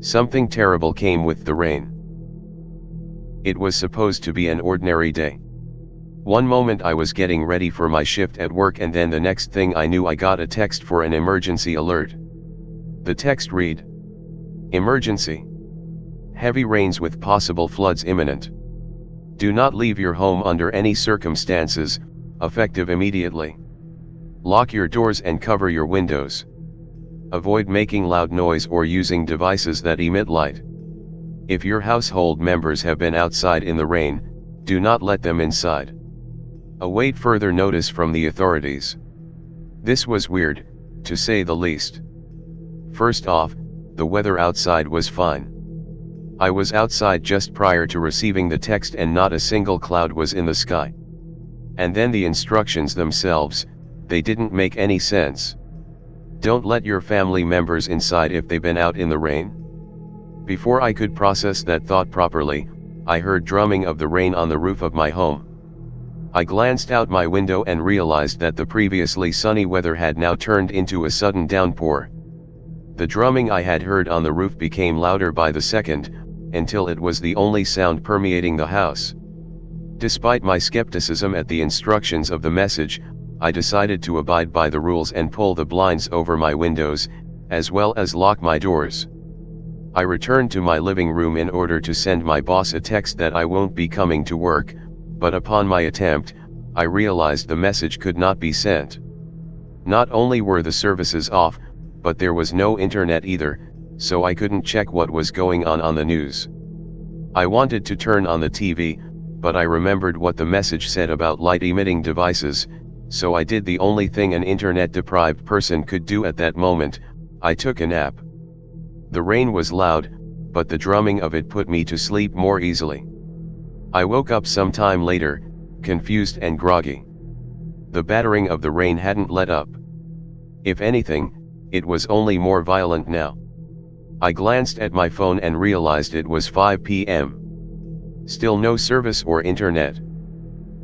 Something terrible came with the rain. It was supposed to be an ordinary day. One moment I was getting ready for my shift at work, and then the next thing I knew I got a text for an emergency alert. The text read, "Emergency. Heavy rains with possible floods imminent. Do not leave your home under any circumstances, effective immediately. Lock your doors and cover your windows. Avoid making loud noise or using devices that emit light. If your household members have been outside in the rain, do not let them inside. Await further notice from the authorities." This was weird, to say the least. First off, the weather outside was fine. I was outside just prior to receiving the text and not a single cloud was in the sky. And then the instructions themselves, they didn't make any sense. Don't let your family members inside if they've been out in the rain? Before I could process that thought properly, I heard drumming of the rain on the roof of my home. I glanced out my window and realized that the previously sunny weather had now turned into a sudden downpour. The drumming I had heard on the roof became louder by the second, until it was the only sound permeating the house. Despite my skepticism at the instructions of the message, I decided to abide by the rules and pull the blinds over my windows, as well as lock my doors. I returned to my living room in order to send my boss a text that I won't be coming to work, but upon my attempt, I realized the message could not be sent. Not only were the services off, but there was no internet either, so I couldn't check what was going on the news. I wanted to turn on the TV, but I remembered what the message said about light-emitting devices, so I did the only thing an internet-deprived person could do at that moment: I took a nap. The rain was loud, but the drumming of it put me to sleep more easily. I woke up some time later, confused and groggy. The battering of the rain hadn't let up. If anything, it was only more violent now. I glanced at my phone and realized it was 5 p.m. Still no service or internet.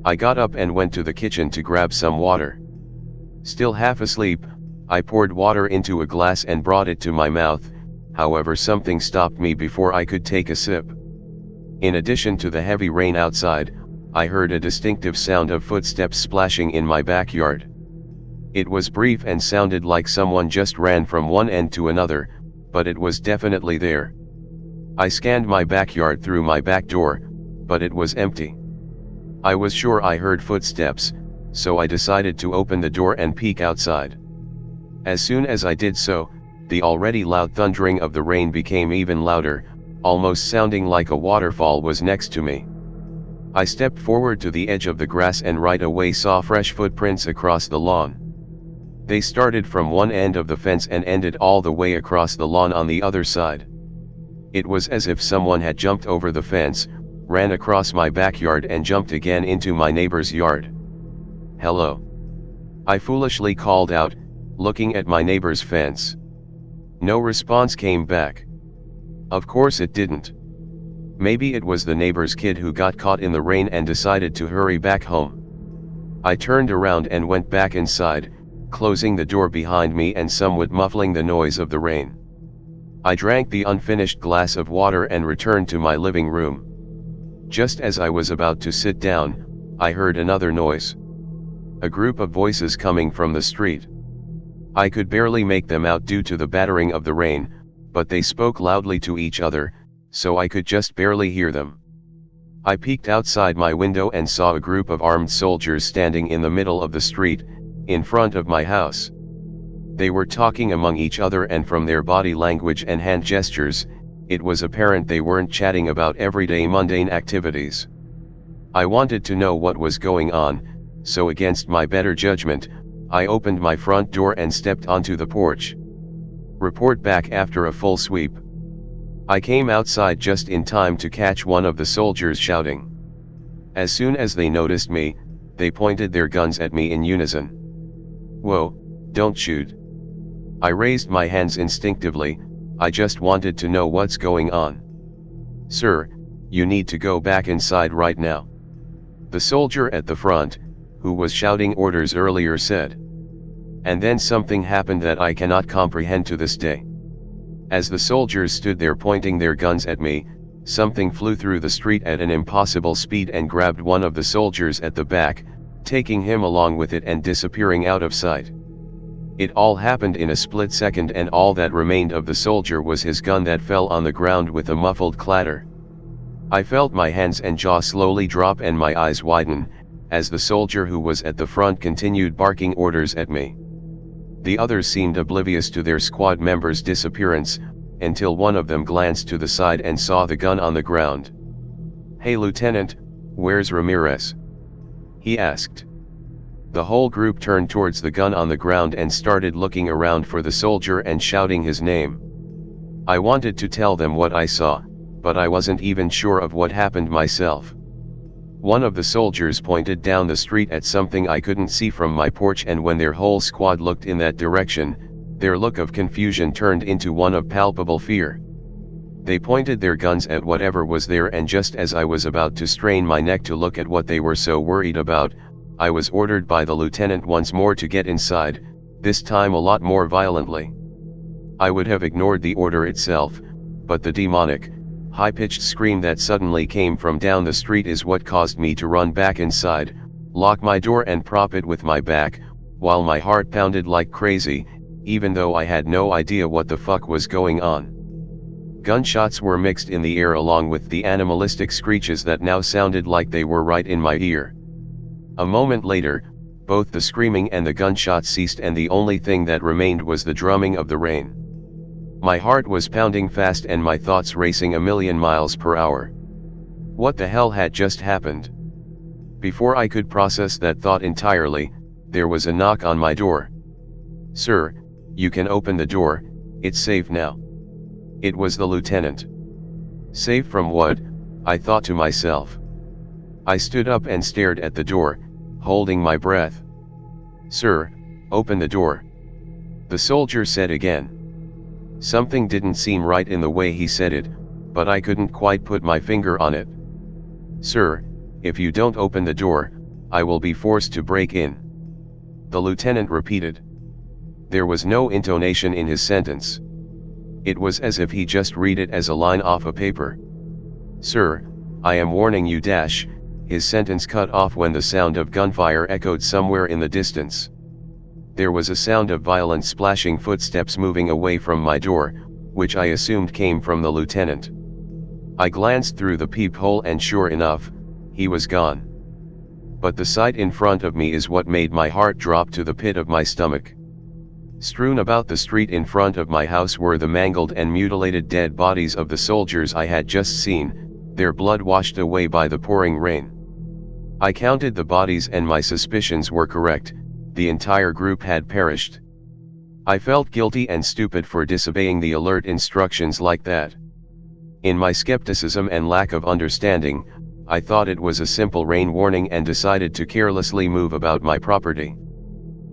I got up and went to the kitchen to grab some water. Still half asleep, I poured water into a glass and brought it to my mouth, however something stopped me before I could take a sip. In addition to the heavy rain outside, I heard a distinctive sound of footsteps splashing in my backyard. It was brief and sounded like someone just ran from one end to another, but it was definitely there. I scanned my backyard through my back door, but it was empty. I was sure I heard footsteps, so I decided to open the door and peek outside. As soon as I did so, the already loud thundering of the rain became even louder, almost sounding like a waterfall was next to me. I stepped forward to the edge of the grass and right away saw fresh footprints across the lawn. They started from one end of the fence and ended all the way across the lawn on the other side. It was as if someone had jumped over the fence, ran across my backyard and jumped again into my neighbor's yard. "Hello," I foolishly called out, looking at my neighbor's fence. No response came back. Of course it didn't. Maybe it was the neighbor's kid who got caught in the rain and decided to hurry back home. I turned around and went back inside, closing the door behind me and somewhat muffling the noise of the rain. I drank the unfinished glass of water and returned to my living room. Just as I was about to sit down, I heard another noise. A group of voices coming from the street. I could barely make them out due to the battering of the rain, but they spoke loudly to each other, so I could just barely hear them. I peeked outside my window and saw a group of armed soldiers standing in the middle of the street, in front of my house. They were talking among each other, and from their body language and hand gestures, it was apparent they weren't chatting about everyday mundane activities. I wanted to know what was going on, so against my better judgment, I opened my front door and stepped onto the porch. Report back after a full sweep. I came outside just in time to catch one of the soldiers shouting. As soon as they noticed me, they pointed their guns at me in unison. "Whoa, don't shoot." I raised my hands instinctively. I just wanted to know what's going on. "Sir, you need to go back inside right now," the soldier at the front, who was shouting orders earlier, said. And then something happened that I cannot comprehend to this day. As the soldiers stood there pointing their guns at me, something flew through the street at an impossible speed and grabbed one of the soldiers at the back, taking him along with it and disappearing out of sight. It all happened in a split second, and all that remained of the soldier was his gun that fell on the ground with a muffled clatter. I felt my hands and jaw slowly drop and my eyes widen, as the soldier who was at the front continued barking orders at me. The others seemed oblivious to their squad member's disappearance, until one of them glanced to the side and saw the gun on the ground. "Hey Lieutenant, where's Ramirez?" he asked. The whole group turned towards the gun on the ground and started looking around for the soldier and shouting his name. I wanted to tell them what I saw, but I wasn't even sure of what happened myself. One of the soldiers pointed down the street at something I couldn't see from my porch, and when their whole squad looked in that direction, their look of confusion turned into one of palpable fear. They pointed their guns at whatever was there, and just as I was about to strain my neck to look at what they were so worried about, I was ordered by the lieutenant once more to get inside, this time a lot more violently. I would have ignored the order itself, but the demonic, high-pitched scream that suddenly came from down the street is what caused me to run back inside, lock my door and prop it with my back, while my heart pounded like crazy, even though I had no idea what the fuck was going on. Gunshots were mixed in the air along with the animalistic screeches that now sounded like they were right in my ear. A moment later, both the screaming and the gunshots ceased, and the only thing that remained was the drumming of the rain. My heart was pounding fast and my thoughts racing a million miles per hour. What the hell had just happened? Before I could process that thought entirely, there was a knock on my door. "Sir, you can open the door, it's safe now." It was the lieutenant. Safe from what? I thought to myself. I stood up and stared at the door, holding my breath. "Sir, open the door," the soldier said again. Something didn't seem right in the way he said it, but I couldn't quite put my finger on it. "Sir, if you don't open the door, I will be forced to break in," the lieutenant repeated. There was no intonation in his sentence. It was as if he just read it as a line off a paper. "Sir, I am warning you dash," his sentence cut off when the sound of gunfire echoed somewhere in the distance. There was a sound of violent splashing footsteps moving away from my door, which I assumed came from the lieutenant. I glanced through the peephole and sure enough, he was gone. But the sight in front of me is what made my heart drop to the pit of my stomach. Strewn about the street in front of my house were the mangled and mutilated dead bodies of the soldiers I had just seen, their blood washed away by the pouring rain. I counted the bodies and my suspicions were correct. The entire group had perished. I felt guilty and stupid for disobeying the alert instructions like that. In my skepticism and lack of understanding, I thought it was a simple rain warning and decided to carelessly move about my property.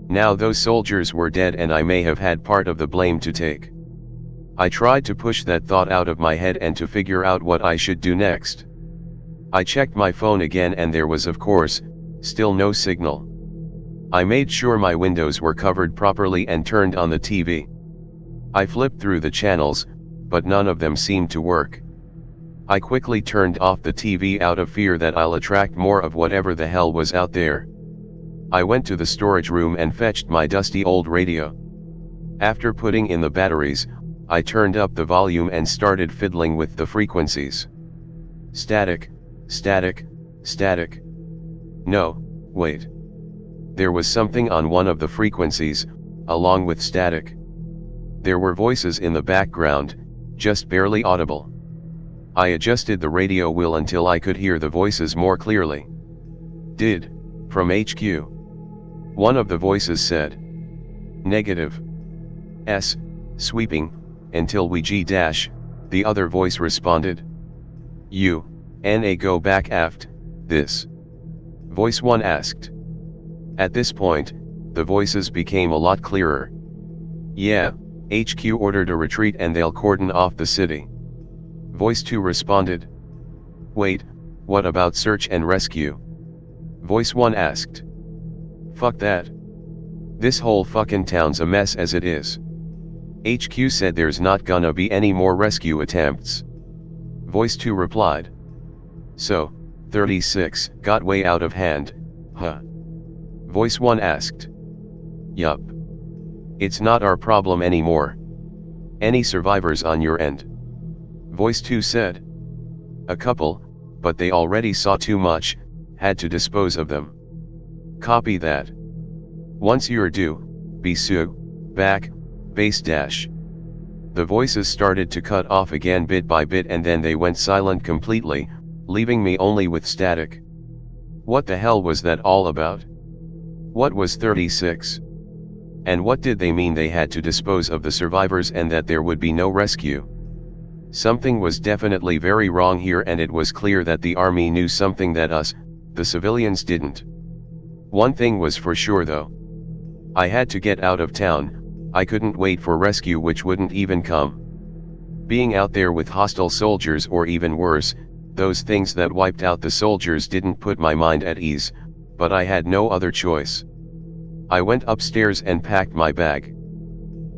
Now those soldiers were dead and I may have had part of the blame to take. I tried to push that thought out of my head and to figure out what I should do next. I checked my phone again and there was, of course, still no signal. I made sure my windows were covered properly and turned on the TV. I flipped through the channels, but none of them seemed to work. I quickly turned off the TV out of fear that I'll attract more of whatever the hell was out there. I went to the storage room and fetched my dusty old radio. After putting in the batteries, I turned up the volume and started fiddling with the frequencies. Static, static, static. No, wait. There was something on one of the frequencies, along with static. There were voices in the background, just barely audible. I adjusted the radio wheel until I could hear the voices more clearly. "Did, from HQ." One of the voices said. "Negative. S, sweeping, until we G-dash," the other voice responded. "You, NA go back aft, this?" Voice 1 asked. At this point, the voices became a lot clearer. "Yeah, HQ ordered a retreat and they'll cordon off the city." Voice 2 responded. "Wait, what about search and rescue?" Voice 1 asked. "Fuck that. This whole fucking town's a mess as it is. HQ said there's not gonna be any more rescue attempts. Voice 2 replied. So, 36 got way out of hand, huh? Voice 1 asked. Yup. It's not our problem anymore. Any survivors on your end? Voice 2 said. A couple, but they already saw too much, had to dispose of them. Copy that. Once you're due, be back, base dash. The voices started to cut off again bit by bit and then they went silent completely, leaving me only with static. What the hell was that all about? What was 36? And what did they mean they had to dispose of the survivors and that there would be no rescue? Something was definitely very wrong here and it was clear that the army knew something that us, the civilians, didn't. One thing was for sure though. I had to get out of town. I couldn't wait for rescue which wouldn't even come. Being out there with hostile soldiers or even worse, those things that wiped out the soldiers didn't put my mind at ease, but I had no other choice. I went upstairs and packed my bag.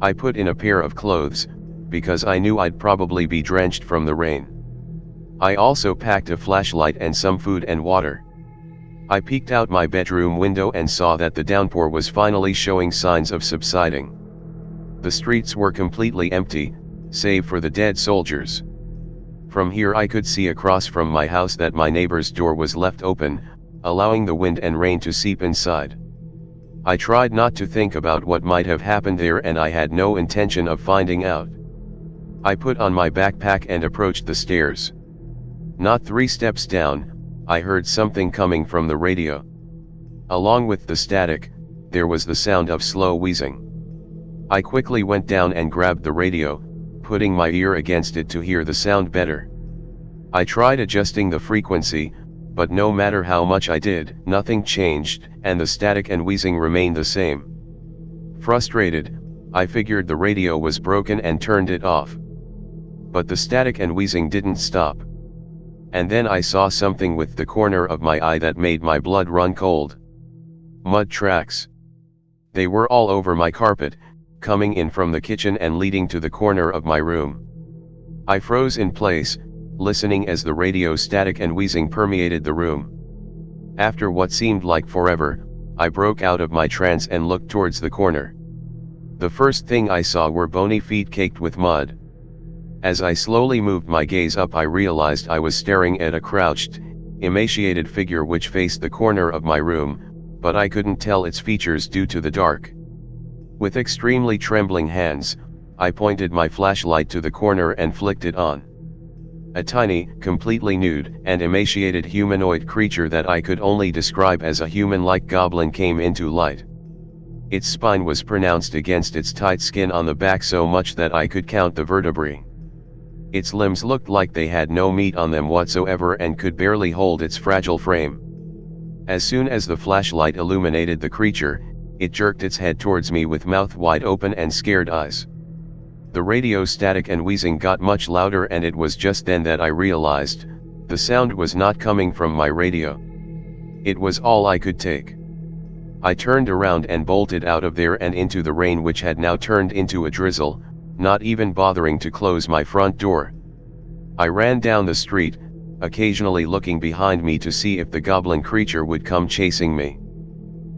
I put in a pair of clothes, because I knew I'd probably be drenched from the rain. I also packed a flashlight and some food and water. I peeked out my bedroom window and saw that the downpour was finally showing signs of subsiding. The streets were completely empty, save for the dead soldiers. From here I could see across from my house that my neighbor's door was left open, allowing the wind and rain to seep inside. I tried not to think about what might have happened there and I had no intention of finding out. I put on my backpack and approached the stairs. Not 3 steps down, I heard something coming from the radio. Along with the static, there was the sound of slow wheezing. I quickly went down and grabbed the radio, putting my ear against it to hear the sound better. I tried adjusting the frequency, but no matter how much I did, nothing changed, and the static and wheezing remained the same. Frustrated, I figured the radio was broken and turned it off. But the static and wheezing didn't stop. And then I saw something with the corner of my eye that made my blood run cold. Mud tracks. They were all over my carpet, coming in from the kitchen and leading to the corner of my room. I froze in place, listening as the radio static and wheezing permeated the room. After what seemed like forever, I broke out of my trance and looked towards the corner. The first thing I saw were bony feet caked with mud. As I slowly moved my gaze up, I realized I was staring at a crouched, emaciated figure which faced the corner of my room, but I couldn't tell its features due to the dark. With extremely trembling hands, I pointed my flashlight to the corner and flicked it on. A tiny, completely nude, and emaciated humanoid creature that I could only describe as a human-like goblin came into light. Its spine was pronounced against its tight skin on the back so much that I could count the vertebrae. Its limbs looked like they had no meat on them whatsoever and could barely hold its fragile frame. As soon as the flashlight illuminated the creature, it jerked its head towards me with mouth wide open and scared eyes. The radio static and wheezing got much louder and it was just then that I realized, the sound was not coming from my radio. It was all I could take. I turned around and bolted out of there and into the rain which had now turned into a drizzle, not even bothering to close my front door. I ran down the street, occasionally looking behind me to see if the goblin creature would come chasing me.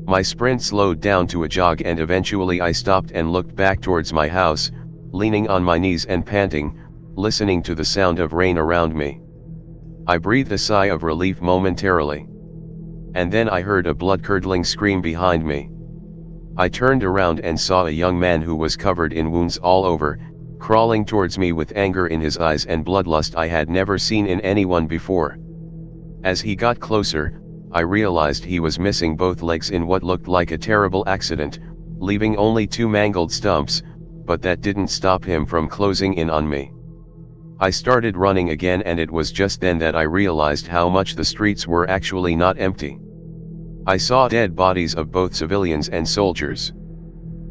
My sprint slowed down to a jog and eventually I stopped and looked back towards my house, leaning on my knees and panting, listening to the sound of rain around me. I breathed a sigh of relief momentarily. And then I heard a blood-curdling scream behind me. I turned around and saw a young man who was covered in wounds all over, crawling towards me with anger in his eyes and bloodlust I had never seen in anyone before. As he got closer, I realized he was missing both legs in what looked like a terrible accident, leaving only 2 mangled stumps, but that didn't stop him from closing in on me. I started running again and it was just then that I realized how much the streets were actually not empty. I saw dead bodies of both civilians and soldiers.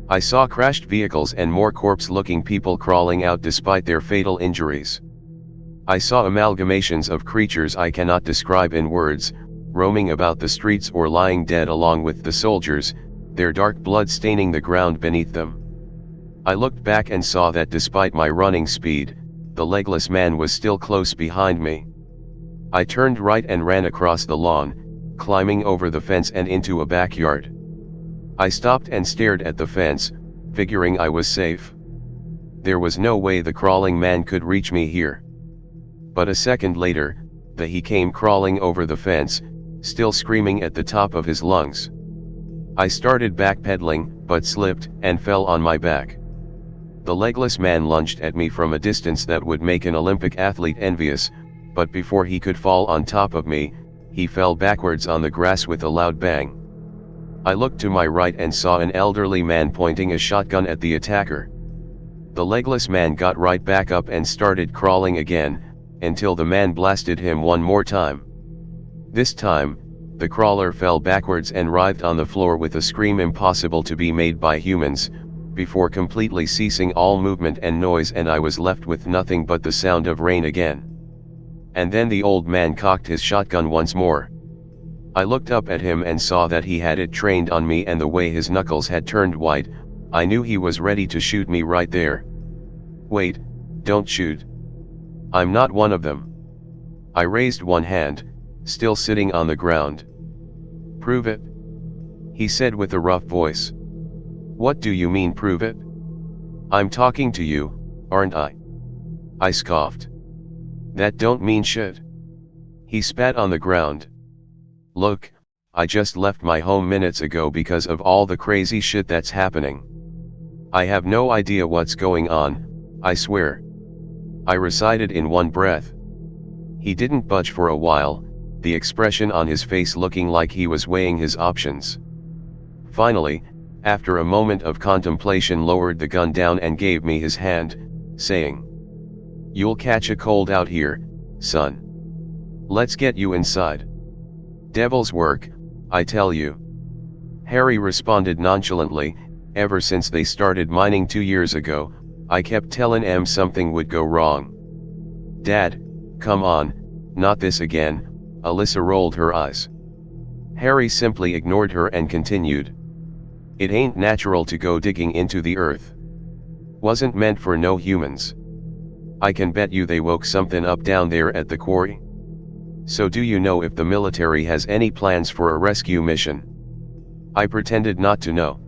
I saw crashed vehicles and more corpse-looking people crawling out despite their fatal injuries. I saw amalgamations of creatures I cannot describe in words, roaming about the streets or lying dead along with the soldiers, their dark blood staining the ground beneath them. I looked back and saw that despite my running speed, the legless man was still close behind me. I turned right and ran across the lawn, climbing over the fence and into a backyard. I stopped and stared at the fence, figuring I was safe. There was no way the crawling man could reach me here. But a second later, he came crawling over the fence, still screaming at the top of his lungs. I started backpedaling, but slipped and fell on my back. The legless man lunged at me from a distance that would make an Olympic athlete envious, but before he could fall on top of me, he fell backwards on the grass with a loud bang. I looked to my right and saw an elderly man pointing a shotgun at the attacker. The legless man got right back up and started crawling again, until the man blasted him one more time. This time, the crawler fell backwards and writhed on the floor with a scream impossible to be made by humans, before completely ceasing all movement and noise, and I was left with nothing but the sound of rain again. And then the old man cocked his shotgun once more. I looked up at him and saw that he had it trained on me, and the way his knuckles had turned white, I knew he was ready to shoot me right there. "Wait, don't shoot. I'm not one of them." I raised one hand, still sitting on the ground. "Prove it," he said with a rough voice. "What do you mean, prove it? I'm talking to you, aren't I?" I scoffed. "That don't mean shit." He spat on the ground. "Look, I just left my home minutes ago because of all the crazy shit that's happening. I have no idea what's going on, I swear," I recited in one breath. He didn't budge for a while, the expression on his face looking like he was weighing his options. Finally, after a moment of contemplation, lowered the gun down and gave me his hand, saying, "You'll catch a cold out here, son. Let's get you inside." "Devil's work, I tell you," Harry responded nonchalantly. "Ever since they started mining 2 years ago, I kept telling em something would go wrong." "Dad, come on, not this again," Alyssa rolled her eyes. Harry simply ignored her and continued, "It ain't natural to go digging into the earth. Wasn't meant for no humans. I can bet you they woke something up down there at the quarry. So do you know if the military has any plans for a rescue mission?" I pretended not to know.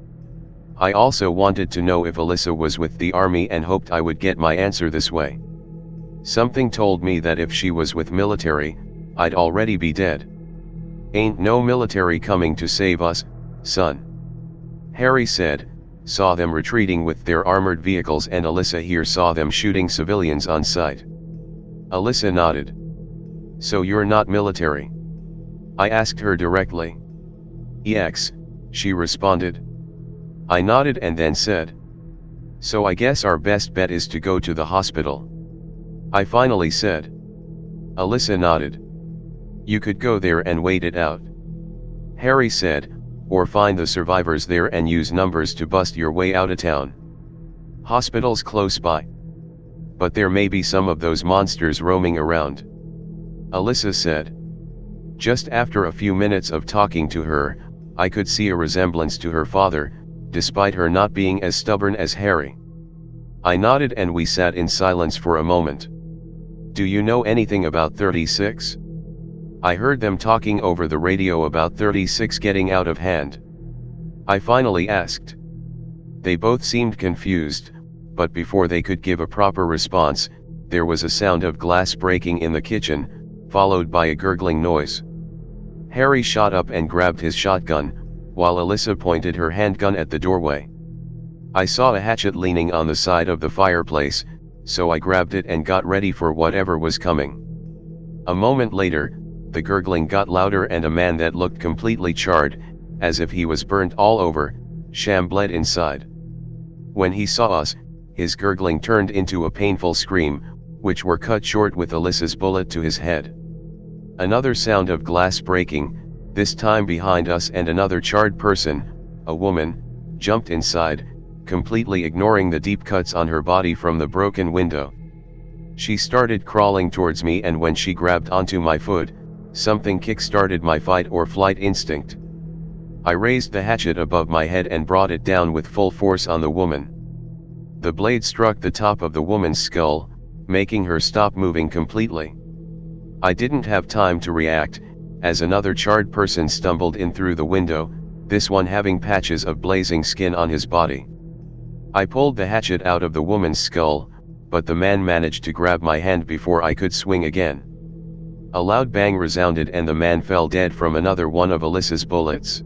I also wanted to know if Alyssa was with the army and hoped I would get my answer this way. Something told me that if she was with military, I'd already be dead. "Ain't no military coming to save us, son," Harry said, saw them retreating with their armored vehicles, and Alyssa here saw them shooting civilians on sight. Alyssa nodded. "So you're not military?" I asked her directly. "Ex," she responded. I nodded and then said, "So I guess our best bet is to go to the hospital," I finally said. Alyssa nodded. "You could go there and wait it out," Harry said, "or find the survivors there and use numbers to bust your way out of town. Hospital's close by. But there may be some of those monsters roaming around," Alyssa said. Just after a few minutes of talking to her, I could see a resemblance to her father, despite her not being as stubborn as Harry. I nodded and we sat in silence for a moment. "Do you know anything about 36? I heard them talking over the radio about 36 getting out of hand," I finally asked. They both seemed confused, but before they could give a proper response, there was a sound of glass breaking in the kitchen, followed by a gurgling noise. Harry shot up and grabbed his shotgun, while Alyssa pointed her handgun at the doorway. I saw a hatchet leaning on the side of the fireplace, so I grabbed it and got ready for whatever was coming. A moment later, the gurgling got louder and a man that looked completely charred, as if he was burnt all over, shambled inside. When he saw us, his gurgling turned into a painful scream, which were cut short with Alyssa's bullet to his head. Another sound of glass breaking, this time behind us, and another charred person, a woman, jumped inside, completely ignoring the deep cuts on her body from the broken window. She started crawling towards me, and when she grabbed onto my foot, something kick-started my fight or flight instinct. I raised the hatchet above my head and brought it down with full force on the woman. The blade struck the top of the woman's skull, making her stop moving completely. I didn't have time to react, as another charred person stumbled in through the window, this one having patches of blazing skin on his body. I pulled the hatchet out of the woman's skull, but the man managed to grab my hand before I could swing again. A loud bang resounded and the man fell dead from another one of Alyssa's bullets.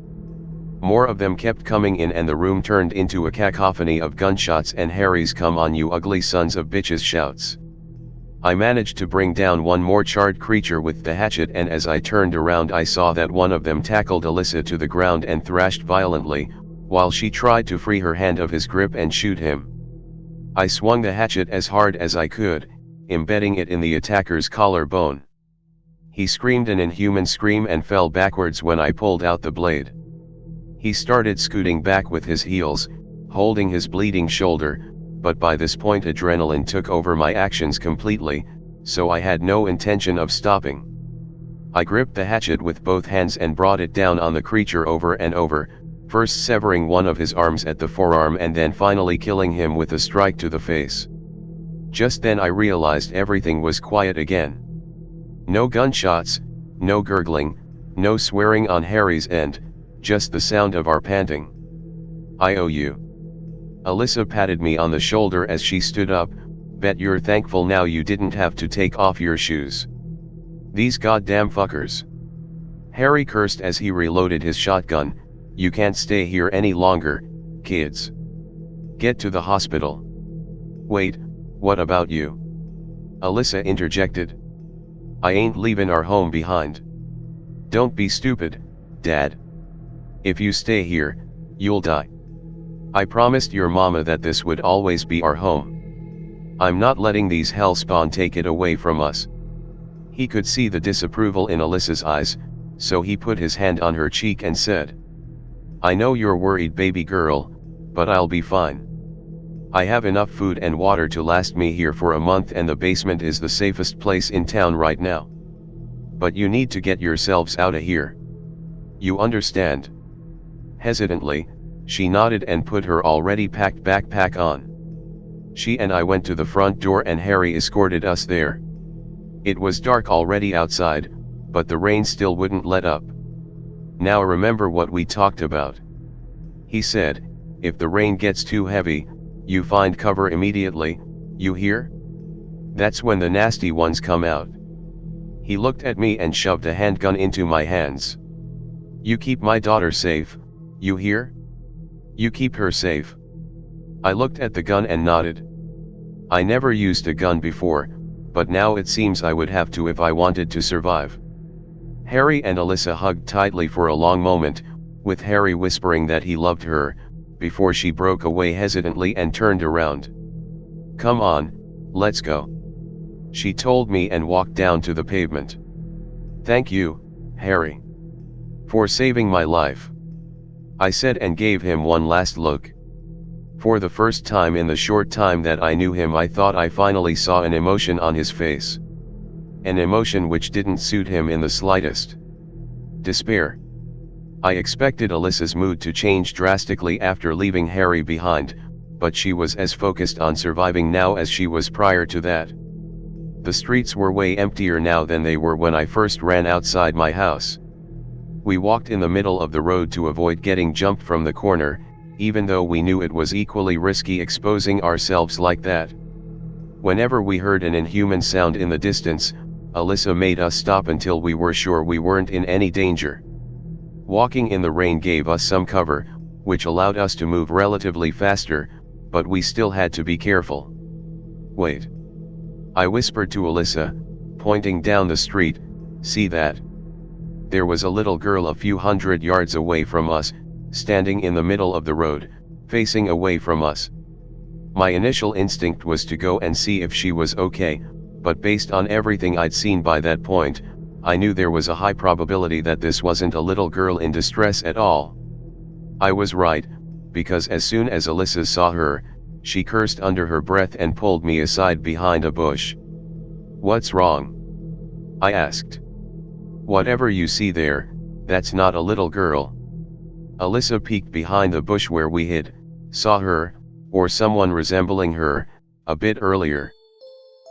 More of them kept coming in and the room turned into a cacophony of gunshots and Harry's "Come on you ugly sons of bitches" shouts. I managed to bring down one more charred creature with the hatchet, and as I turned around I saw that one of them tackled Alyssa to the ground and thrashed violently, while she tried to free her hand of his grip and shoot him. I swung the hatchet as hard as I could, embedding it in the attacker's collarbone. He screamed an inhuman scream and fell backwards when I pulled out the blade. He started scooting back with his heels, holding his bleeding shoulder, but by this point adrenaline took over my actions completely, so I had no intention of stopping. I gripped the hatchet with both hands and brought it down on the creature over and over, first severing one of his arms at the forearm and then finally killing him with a strike to the face. Just then I realized everything was quiet again. No gunshots, no gurgling, no swearing on Harry's end, just the sound of our panting. "I owe you." Alyssa patted me on the shoulder as she stood up. "Bet you're thankful now you didn't have to take off your shoes. These goddamn fuckers." Harry cursed as he reloaded his shotgun. "You can't stay here any longer, kids. Get to the hospital." "Wait, what about you?" Alyssa interjected. "I ain't leaving our home behind." "Don't be stupid, Dad. If you stay here, you'll die. I promised your mama that this would always be our home. I'm not letting these hellspawn take it away from us." He could see the disapproval in Alyssa's eyes, so he put his hand on her cheek and said, "I know you're worried, baby girl, but I'll be fine. I have enough food and water to last me here for a month, and the basement is the safest place in town right now. But you need to get yourselves out of here. You understand?" Hesitantly, she nodded and put her already packed backpack on. She and I went to the front door and Harry escorted us there. It was dark already outside, but the rain still wouldn't let up. "Now remember what we talked about," he said. "If the rain gets too heavy, you find cover immediately, you hear? That's when the nasty ones come out." He looked at me and shoved a handgun into my hands. "You keep my daughter safe, you hear? You keep her safe." I looked at the gun and nodded. I never used a gun before, but now it seems I would have to if I wanted to survive. Harry and Alyssa hugged tightly for a long moment, with Harry whispering that he loved her, before she broke away hesitantly and turned around. "Come on, let's go," she told me and walked down to the pavement. "Thank you, Harry, for saving my life," I said and gave him one last look. For the first time in the short time that I knew him, I thought I finally saw an emotion on his face. An emotion which didn't suit him in the slightest. Despair. I expected Alyssa's mood to change drastically after leaving Harry behind, but she was as focused on surviving now as she was prior to that. The streets were way emptier now than they were when I first ran outside my house. We walked in the middle of the road to avoid getting jumped from the corner, even though we knew it was equally risky exposing ourselves like that. Whenever we heard an inhuman sound in the distance, Alyssa made us stop until we were sure we weren't in any danger. Walking in the rain gave us some cover, which allowed us to move relatively faster, but we still had to be careful. "Wait," I whispered to Alyssa, pointing down the street. "See that?" There was a little girl a few hundred yards away from us, standing in the middle of the road, facing away from us. My initial instinct was to go and see if she was okay, but based on everything I'd seen by that point, I knew there was a high probability that this wasn't a little girl in distress at all. I was right, because as soon as Alyssa saw her, she cursed under her breath and pulled me aside behind a bush. "What's wrong?" I asked. "Whatever you see there, that's not a little girl." Alyssa peeked behind the bush where we hid, saw her, or someone resembling her, a bit earlier.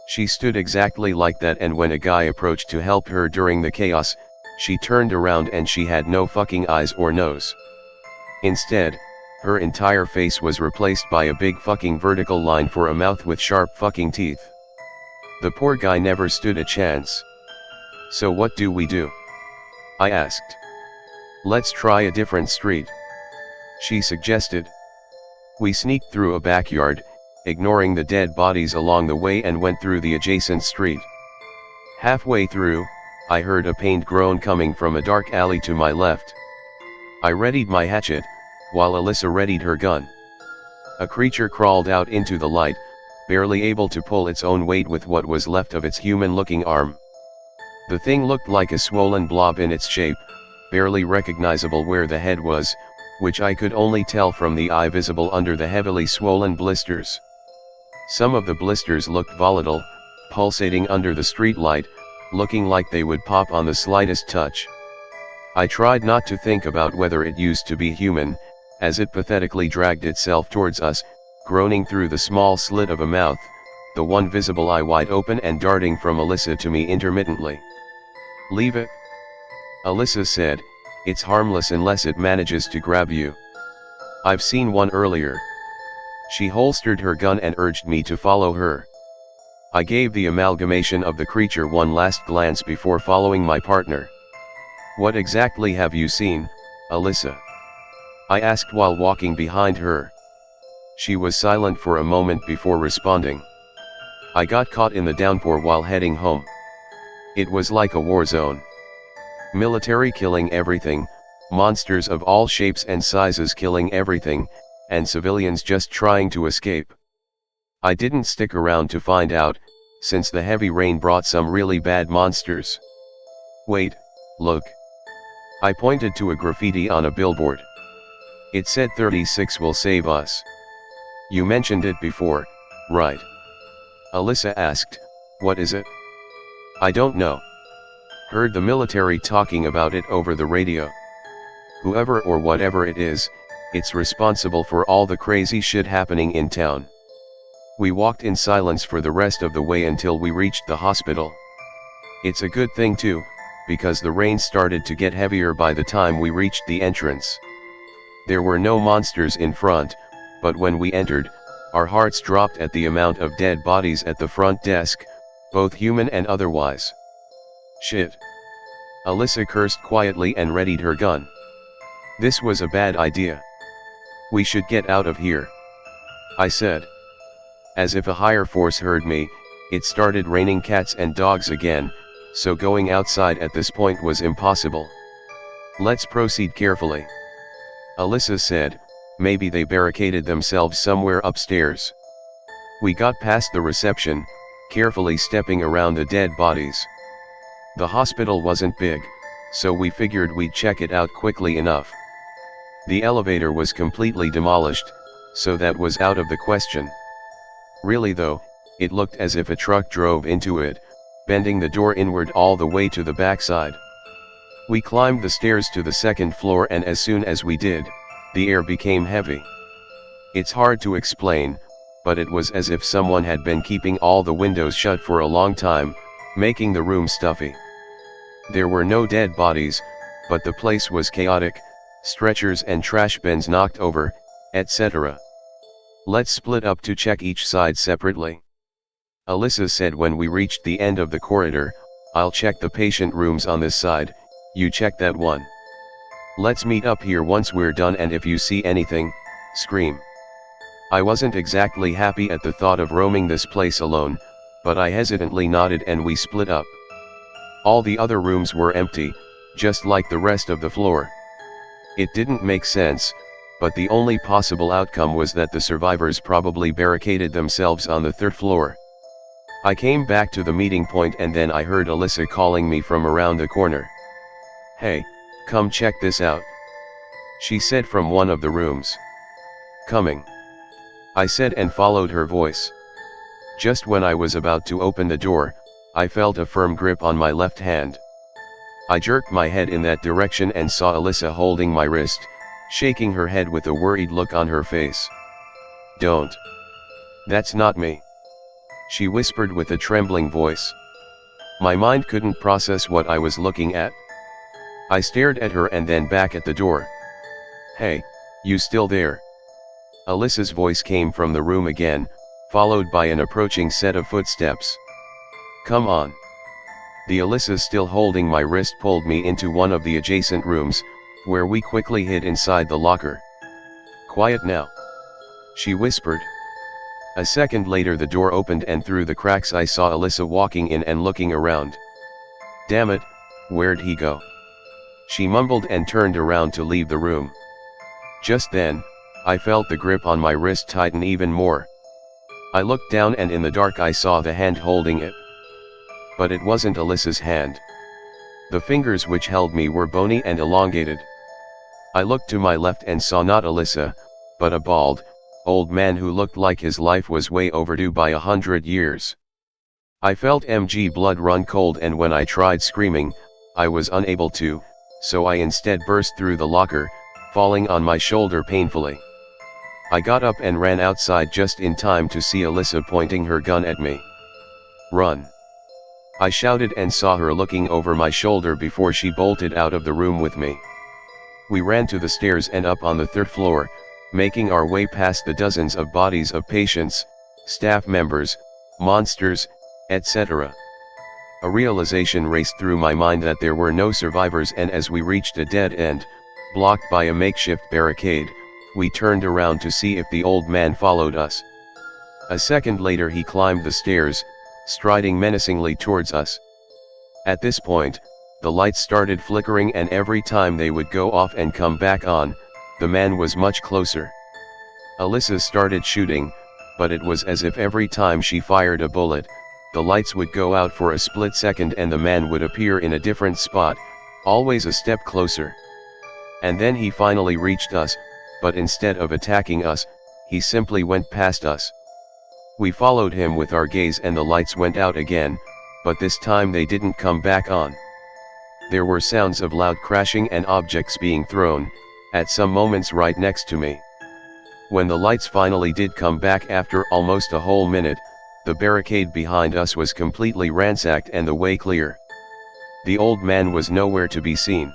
She stood exactly like that, and when a guy approached to help her during the chaos, she turned around and she had no fucking eyes or nose. Instead, her entire face was replaced by a big fucking vertical line for a mouth with sharp fucking teeth. The poor guy never stood a chance. So what do we do? I asked. Let's try a different street, she suggested. We sneaked through a backyard, ignoring the dead bodies along the way, and went through the adjacent street. Halfway through, I heard a pained groan coming from a dark alley to my left. I readied my hatchet, while Alyssa readied her gun. A creature crawled out into the light, barely able to pull its own weight with what was left of its human-looking arm. The thing looked like a swollen blob in its shape, barely recognizable where the head was, which I could only tell from the eye visible under the heavily swollen blisters. Some of the blisters looked volatile, pulsating under the street light, looking like they would pop on the slightest touch. I tried not to think about whether it used to be human, as it pathetically dragged itself towards us, groaning through the small slit of a mouth, the one visible eye wide open and darting from Alyssa to me intermittently. "Leave it," Alyssa said, "it's harmless unless it manages to grab you. I've seen one earlier." She holstered her gun and urged me to follow her. I gave the amalgamation of the creature one last glance before following my partner. "What exactly have you seen, Alyssa?" I asked while walking behind her. She was silent for a moment before responding. "I got caught in the downpour while heading home. It was like a war zone. Military killing everything, monsters of all shapes and sizes killing everything, and civilians just trying to escape. I didn't stick around to find out, since the heavy rain brought some really bad monsters. Wait, look." I pointed to a graffiti on a billboard. It said 36 will save us. "You mentioned it before, right?" Alyssa asked. "What is it?" "I don't know. Heard the military talking about it over the radio. Whoever or whatever it is, it's responsible for all the crazy shit happening in town." We walked in silence for the rest of the way until we reached the hospital. It's a good thing too, because the rain started to get heavier by the time we reached the entrance. There were no monsters in front, but when we entered, our hearts dropped at the amount of dead bodies at the front desk, both human and otherwise. "Shit." Alyssa cursed quietly and readied her gun. "This was a bad idea. We should get out of here," I said. As if a higher force heard me, it started raining cats and dogs again, so going outside at this point was impossible. "Let's proceed carefully," Alyssa said. "Maybe they barricaded themselves somewhere upstairs." We got past the reception, carefully stepping around the dead bodies. The hospital wasn't big, so we figured we'd check it out quickly enough. The elevator was completely demolished, so that was out of the question. Really though, it looked as if a truck drove into it, bending the door inward all the way to the backside. We climbed the stairs to the second floor, and as soon as we did, the air became heavy. It's hard to explain, but it was as if someone had been keeping all the windows shut for a long time, making the room stuffy. There were no dead bodies, but the place was chaotic, stretchers and trash bins knocked over, etc. "Let's split up to check each side separately," Alyssa said when we reached the end of the corridor. "I'll check the patient rooms on this side, you check that one. Let's meet up here once we're done, and if you see anything, scream." I wasn't exactly happy at the thought of roaming this place alone, but I hesitantly nodded and we split up. All the other rooms were empty, just like the rest of the floor. It didn't make sense, but the only possible outcome was that the survivors probably barricaded themselves on the third floor. I came back to the meeting point, and then I heard Alyssa calling me from around the corner. "Hey, come check this out," she said from one of the rooms. "Coming," I said and followed her voice. Just when I was about to open the door, I felt a firm grip on my left hand. I jerked my head in that direction and saw Alyssa holding my wrist, shaking her head with a worried look on her face. Don't. That's not me. She whispered with a trembling voice. My mind couldn't process what I was looking at. I stared at her and then back at the door. Hey, you still there? Alyssa's voice came from the room again, followed by an approaching set of footsteps. Come on. The Alyssa still holding my wrist pulled me into one of the adjacent rooms, where we quickly hid inside the locker. Quiet now. She whispered. A second later the door opened and through the cracks I saw Alyssa walking in and looking around. Damn it, where'd he go? She mumbled and turned around to leave the room. Just then, I felt the grip on my wrist tighten even more. I looked down and in the dark I saw the hand holding it. But it wasn't Alyssa's hand. The fingers which held me were bony and elongated. I looked to my left and saw not Alyssa, but a bald, old man who looked like his life was way overdue by 100 years. I felt MG blood run cold and when I tried screaming, I was unable to, so I instead burst through the locker, falling on my shoulder painfully. I got up and ran outside just in time to see Alyssa pointing her gun at me. Run! I shouted and saw her looking over my shoulder before she bolted out of the room with me. We ran to the stairs and up on the third floor, making our way past the dozens of bodies of patients, staff members, monsters, etc. A realization raced through my mind that there were no survivors, and as we reached a dead end, blocked by a makeshift barricade, we turned around to see if the old man followed us. A second later he climbed the stairs, striding menacingly towards us. At this point, the lights started flickering and every time they would go off and come back on, the man was much closer. Alyssa started shooting, but it was as if every time she fired a bullet, the lights would go out for a split second and the man would appear in a different spot, always a step closer. And then he finally reached us, but instead of attacking us, he simply went past us. We followed him with our gaze and the lights went out again, but this time they didn't come back on. There were sounds of loud crashing and objects being thrown, at some moments right next to me. When the lights finally did come back after almost a whole minute, the barricade behind us was completely ransacked and the way clear. The old man was nowhere to be seen.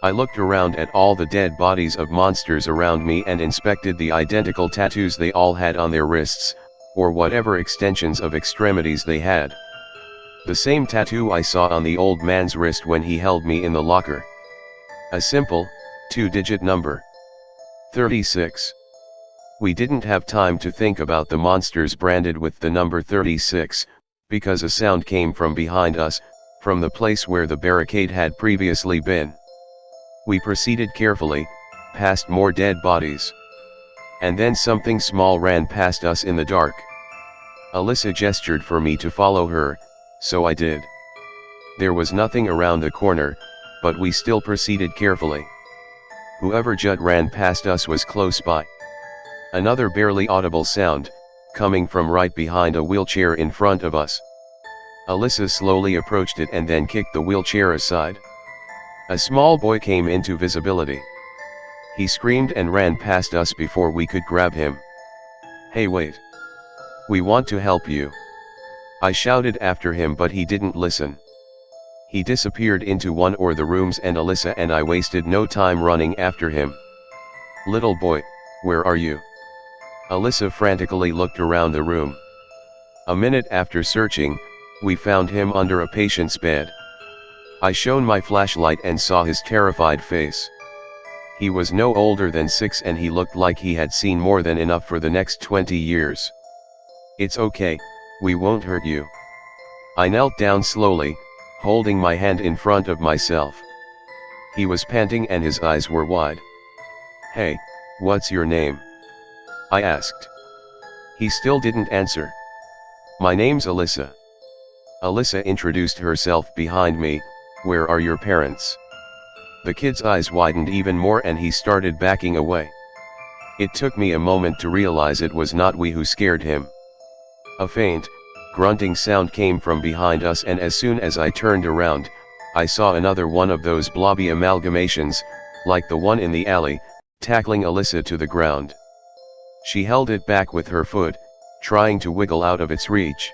I looked around at all the dead bodies of monsters around me and inspected the identical tattoos they all had on their wrists, or whatever extensions of extremities they had. The same tattoo I saw on the old man's wrist when he held me in the locker. A simple, 2-digit number. 36. We didn't have time to think about the monsters branded with the number 36, because a sound came from behind us, from the place where the barricade had previously been. We proceeded carefully, past more dead bodies. And then something small ran past us in the dark. Alyssa gestured for me to follow her, so I did. There was nothing around the corner, but we still proceeded carefully. Whoever just ran past us was close by. Another barely audible sound, coming from right behind a wheelchair in front of us. Alyssa slowly approached it and then kicked the wheelchair aside. A small boy came into visibility. He screamed and ran past us before we could grab him. Hey, wait. We want to help you. I shouted after him, but he didn't listen. He disappeared into one of the rooms and Alyssa and I wasted no time running after him. Little boy, where are you? Alyssa frantically looked around the room. A minute after searching, we found him under a patient's bed. I shone my flashlight and saw his terrified face. He was no older than 6 and he looked like he had seen more than enough for the next 20 years. It's okay, we won't hurt you. I knelt down slowly, holding my hand in front of myself. He was panting and his eyes were wide. Hey, what's your name? I asked. He still didn't answer. My name's Alyssa. Alyssa introduced herself behind me. Where are your parents? The kid's eyes widened even more and he started backing away. It took me a moment to realize it was not we who scared him. A faint, grunting sound came from behind us and as soon as I turned around, I saw another one of those blobby amalgamations, like the one in the alley, tackling Alyssa to the ground. She held it back with her foot, trying to wiggle out of its reach.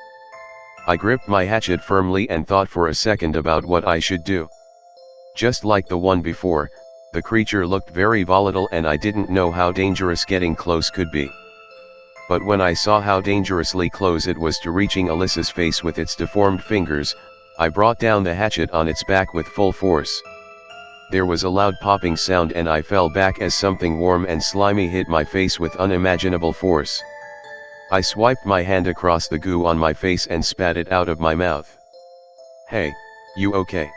I gripped my hatchet firmly and thought for a second about what I should do. Just like the one before, the creature looked very volatile and I didn't know how dangerous getting close could be. But when I saw how dangerously close it was to reaching Alyssa's face with its deformed fingers, I brought down the hatchet on its back with full force. There was a loud popping sound and I fell back as something warm and slimy hit my face with unimaginable force. I swiped my hand across the goo on my face and spat it out of my mouth. "Hey, you okay?"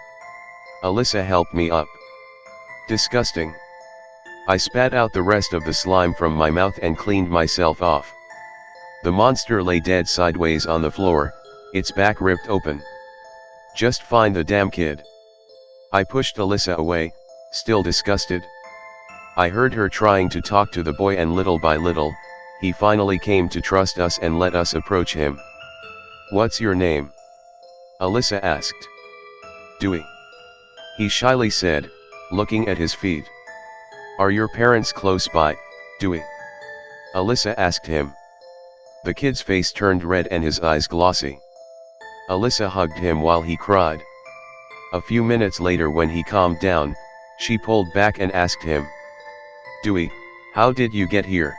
Alyssa helped me up. "Disgusting." I spat out the rest of the slime from my mouth and cleaned myself off. The monster lay dead sideways on the floor, its back ripped open. "Just find the damn kid." I pushed Alyssa away, still disgusted. I heard her trying to talk to the boy and little by little, he finally came to trust us and let us approach him. "What's your name?" Alyssa asked. "Dewey," he shyly said, looking at his feet. "Are your parents close by, Dewey?" Alyssa asked him. The kid's face turned red and his eyes glossy. Alyssa hugged him while he cried. A few minutes later when he calmed down, she pulled back and asked him, "Dewey, how did you get here?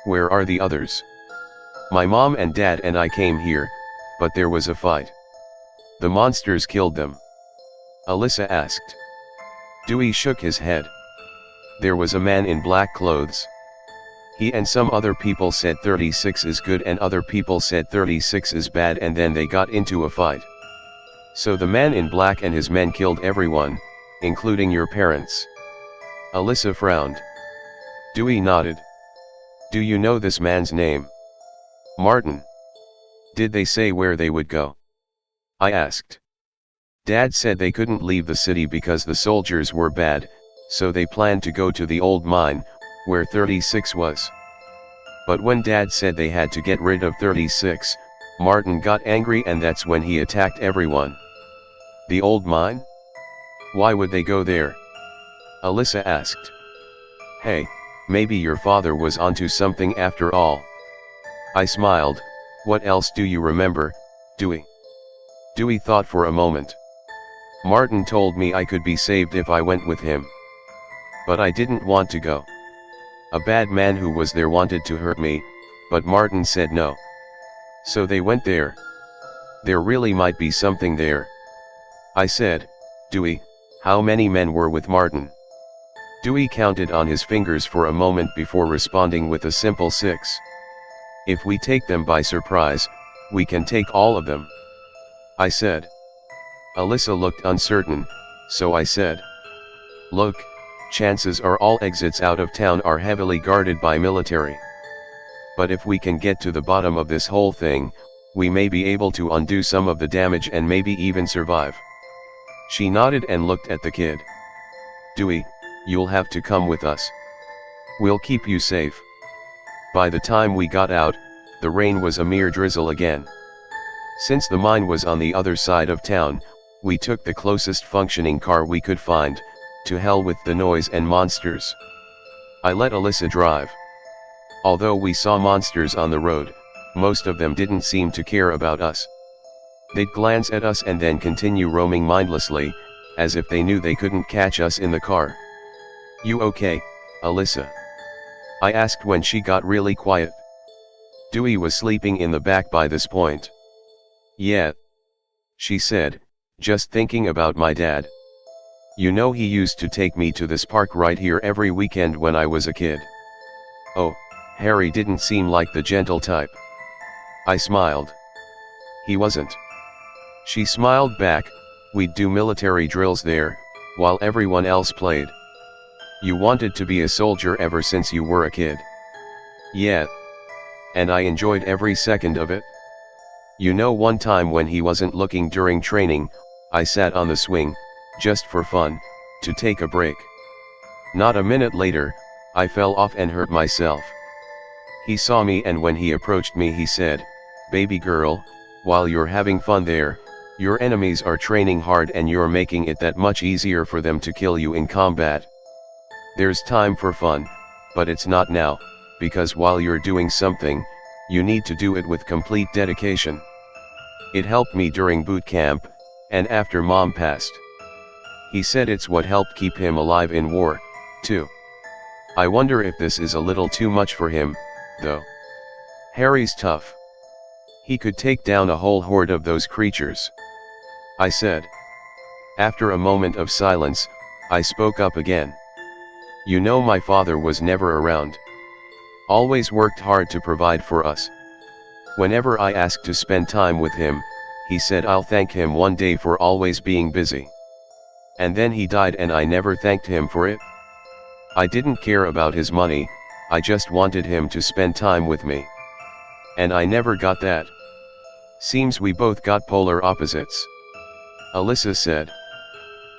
Where are the others?" "My mom and dad and I came here, but there was a fight. The monsters killed them." Alyssa asked. Dewey shook his head. "There was a man in black clothes. He and some other people said 36 is good and other people said 36 is bad and then they got into a fight. So the man in black and his men killed everyone, including your parents." Alyssa frowned. Dewey nodded. "Do you know this man's name?" "Martin." "Did they say where they would go?" I asked. "Dad said they couldn't leave the city because the soldiers were bad, so they planned to go to the old mine, where 36 was. But when Dad said they had to get rid of 36, Martin got angry and that's when he attacked everyone." "The old mine? Why would they go there?" Alyssa asked. "Hey, maybe your father was onto something after all." I smiled. "What else do you remember, Dewey?" Dewey thought for a moment. "Martin told me I could be saved if I went with him. But I didn't want to go. A bad man who was there wanted to hurt me, but Martin said no. So they went there. There really might be something there." I said, "Dewey, how many men were with Martin?" Dewey counted on his fingers for a moment before responding with a simple 6. "If we take them by surprise, we can take all of them," I said. Alyssa looked uncertain, so I said, "Look, chances are all exits out of town are heavily guarded by military. But if we can get to the bottom of this whole thing, we may be able to undo some of the damage and maybe even survive." She nodded and looked at the kid. "Dewey, you'll have to come with us. We'll keep you safe." By the time we got out, the rain was a mere drizzle again. Since the mine was on the other side of town, we took the closest functioning car we could find. To hell with the noise and monsters. I let Alyssa drive. Although we saw monsters on the road, most of them didn't seem to care about us. They'd glance at us and then continue roaming mindlessly, as if they knew they couldn't catch us in the car. "You okay, Alyssa?" I asked when she got really quiet. Dewey was sleeping in the back by this point. "Yeah," she said, "just thinking about my dad. You know he used to take me to this park right here every weekend when I was a kid." "Oh, Harry didn't seem like the gentle type." I smiled. "He wasn't." She smiled back. "We'd do military drills there, while everyone else played." "You wanted to be a soldier ever since you were a kid?" "Yeah. And I enjoyed every second of it. You know, one time when he wasn't looking during training, I sat on the swing, just for fun, to take a break. Not a minute later, I fell off and hurt myself. He saw me and when he approached me he said, 'Baby girl, while you're having fun there, your enemies are training hard and you're making it that much easier for them to kill you in combat. There's time for fun, but it's not now, because while you're doing something, you need to do it with complete dedication. It helped me during boot camp, and after Mom passed. He said it's what helped keep him alive in war, too. I wonder if this is a little too much for him, though. Harry's tough. He could take down a whole horde of those creatures, I said. After a moment of silence, I spoke up again. You know, my father was never around. Always worked hard to provide for us. Whenever I asked to spend time with him, he said I'll thank him one day for always being busy. And then he died and I never thanked him for it. I didn't care about his money, I just wanted him to spend time with me. And I never got that. Seems we both got polar opposites. Alyssa said.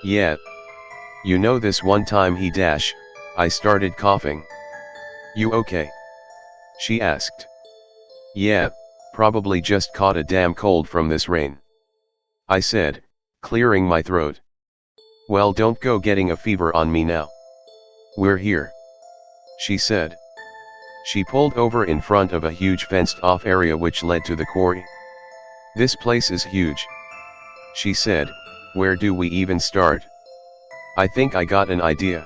Yeah. You know, this one time I started coughing. You okay? She asked. Yeah, probably just caught a damn cold from this rain, I said, clearing my throat. Well, don't go getting a fever on me now. We're here, she said. She pulled over in front of a huge fenced-off area which led to the quarry. This place is huge, she said. Where do we even start? I think I got an idea,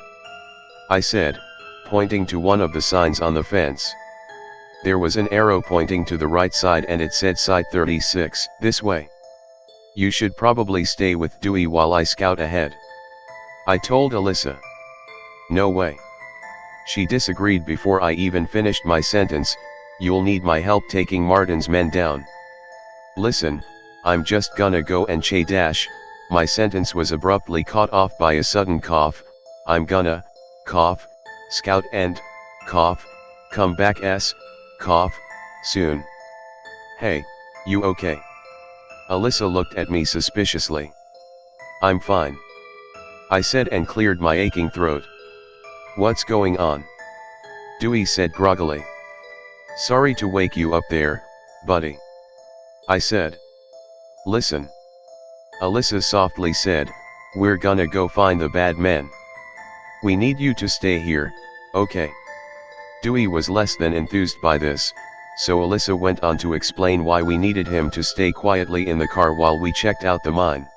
I said, pointing to one of the signs on the fence. There was an arrow pointing to the right side and it said Site 36, this way. You should probably stay with Dewey while I scout ahead, I told Alyssa. No way. She disagreed before I even finished my sentence. You'll need my help taking Martin's men down. Listen, I'm just gonna go and my sentence was abruptly cut off by a sudden cough. I'm gonna, cough, scout and, cough, come back cough, soon. Hey, you okay? Alyssa looked at me suspiciously. I'm fine, I said and cleared my aching throat. What's going on? Dewey said groggily. Sorry to wake you up there, buddy, I said. Listen, Alyssa softly said, we're gonna go find the bad men. We need you to stay here, okay? Dewey was less than enthused by this, so Alyssa went on to explain why we needed him to stay quietly in the car while we checked out the mine.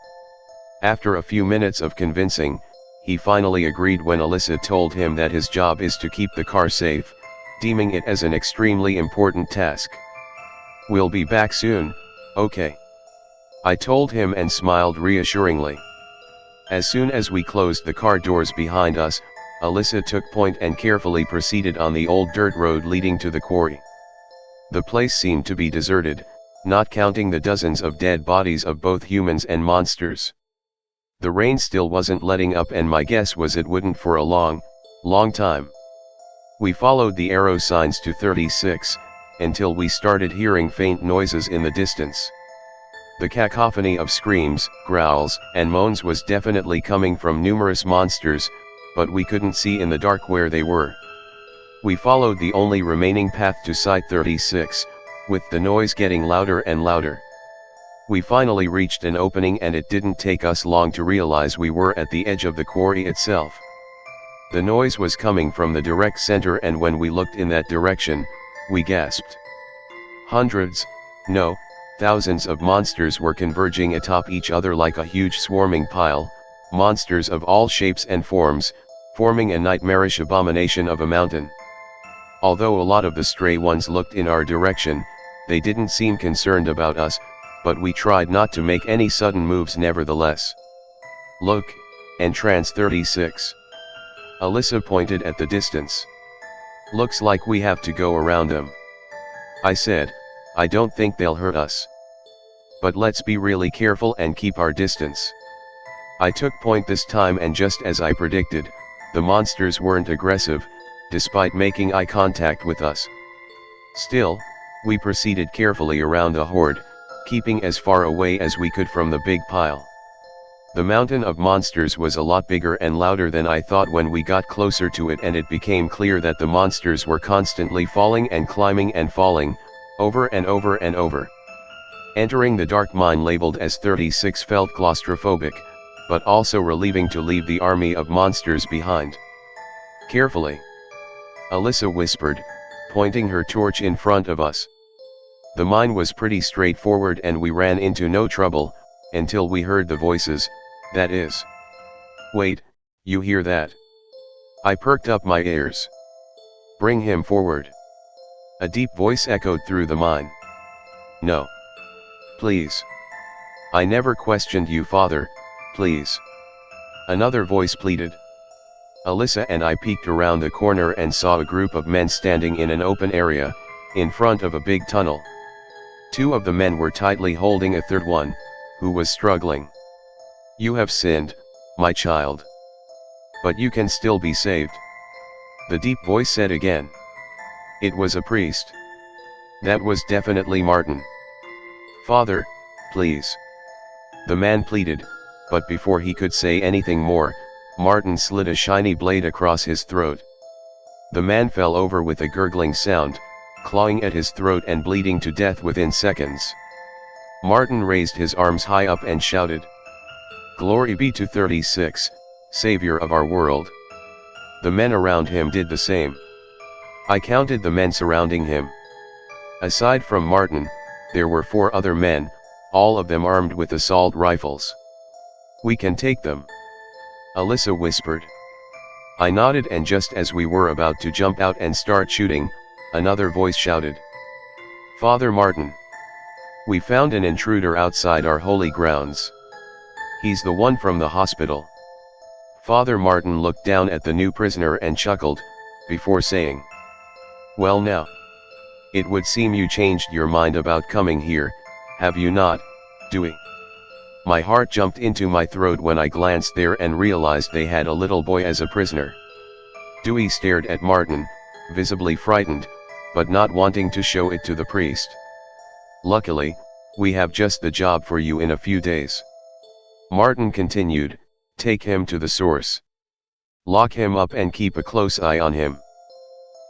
After a few minutes of convincing, he finally agreed when Alyssa told him that his job is to keep the car safe, deeming it as an extremely important task. We'll be back soon, okay? I told him and smiled reassuringly. As soon as we closed the car doors behind us, Alyssa took point and carefully proceeded on the old dirt road leading to the quarry. The place seemed to be deserted, not counting the dozens of dead bodies of both humans and monsters. The rain still wasn't letting up and my guess was it wouldn't for a long time. We followed the arrow signs to 36, until we started hearing faint noises in the distance. The cacophony of screams, growls, and moans was definitely coming from numerous monsters, but we couldn't see in the dark where they were. We followed the only remaining path to Site 36, with the noise getting louder and louder. We finally reached an opening and it didn't take us long to realize we were at the edge of the quarry itself. The noise was coming from the direct center and when we looked in that direction, we gasped. Hundreds, no, thousands of monsters were converging atop each other like a huge swarming pile, monsters of all shapes and forms, forming a nightmarish abomination of a mountain. Although a lot of the stray ones looked in our direction, they didn't seem concerned about us, but we tried not to make any sudden moves nevertheless. Look, entrance 36. Alyssa pointed at the distance. Looks like we have to go around them, I said. I don't think they'll hurt us. But let's be really careful and keep our distance. I took point this time and just as I predicted, the monsters weren't aggressive, despite making eye contact with us. Still, we proceeded carefully around the horde, keeping as far away as we could from the big pile. The mountain of monsters was a lot bigger and louder than I thought when we got closer to it, and it became clear that the monsters were constantly falling and climbing and falling, over and over and over. Entering the dark mine labeled as 36 felt claustrophobic, but also relieving to leave the army of monsters behind. Carefully, Alyssa whispered, pointing her torch in front of us. The mine was pretty straightforward and we ran into no trouble, until we heard the voices, that is. Wait, you hear that? I perked up my ears. Bring him forward. A deep voice echoed through the mine. No. Please. I never questioned you, father, please. Another voice pleaded. Alyssa and I peeked around the corner and saw a group of men standing in an open area, in front of a big tunnel. Two of the men were tightly holding a third one, who was struggling. You have sinned, my child. But you can still be saved. The deep voice said again. It was a priest. That was definitely Martin. Father, please. The man pleaded, but before he could say anything more, Martin slid a shiny blade across his throat. The man fell over with a gurgling sound, clawing at his throat and bleeding to death within seconds. Martin raised his arms high up and shouted, Glory be to 36, Savior of our world. The men around him did the same. I counted the men surrounding him. Aside from Martin, there were 4 other men, all of them armed with assault rifles. We can take them. Alyssa whispered. I nodded, and just as we were about to jump out and start shooting, another voice shouted. Father Martin. We found an intruder outside our holy grounds. He's the one from the hospital. Father Martin looked down at the new prisoner and chuckled, before saying, Well now. It would seem you changed your mind about coming here, have you not, Dewey? My heart jumped into my throat when I glanced there and realized they had a little boy as a prisoner. Dewey stared at Martin, visibly frightened, but not wanting to show it to the priest. Luckily, we have just the job for you in a few days. Martin continued, Take him to the source. Lock him up and keep a close eye on him.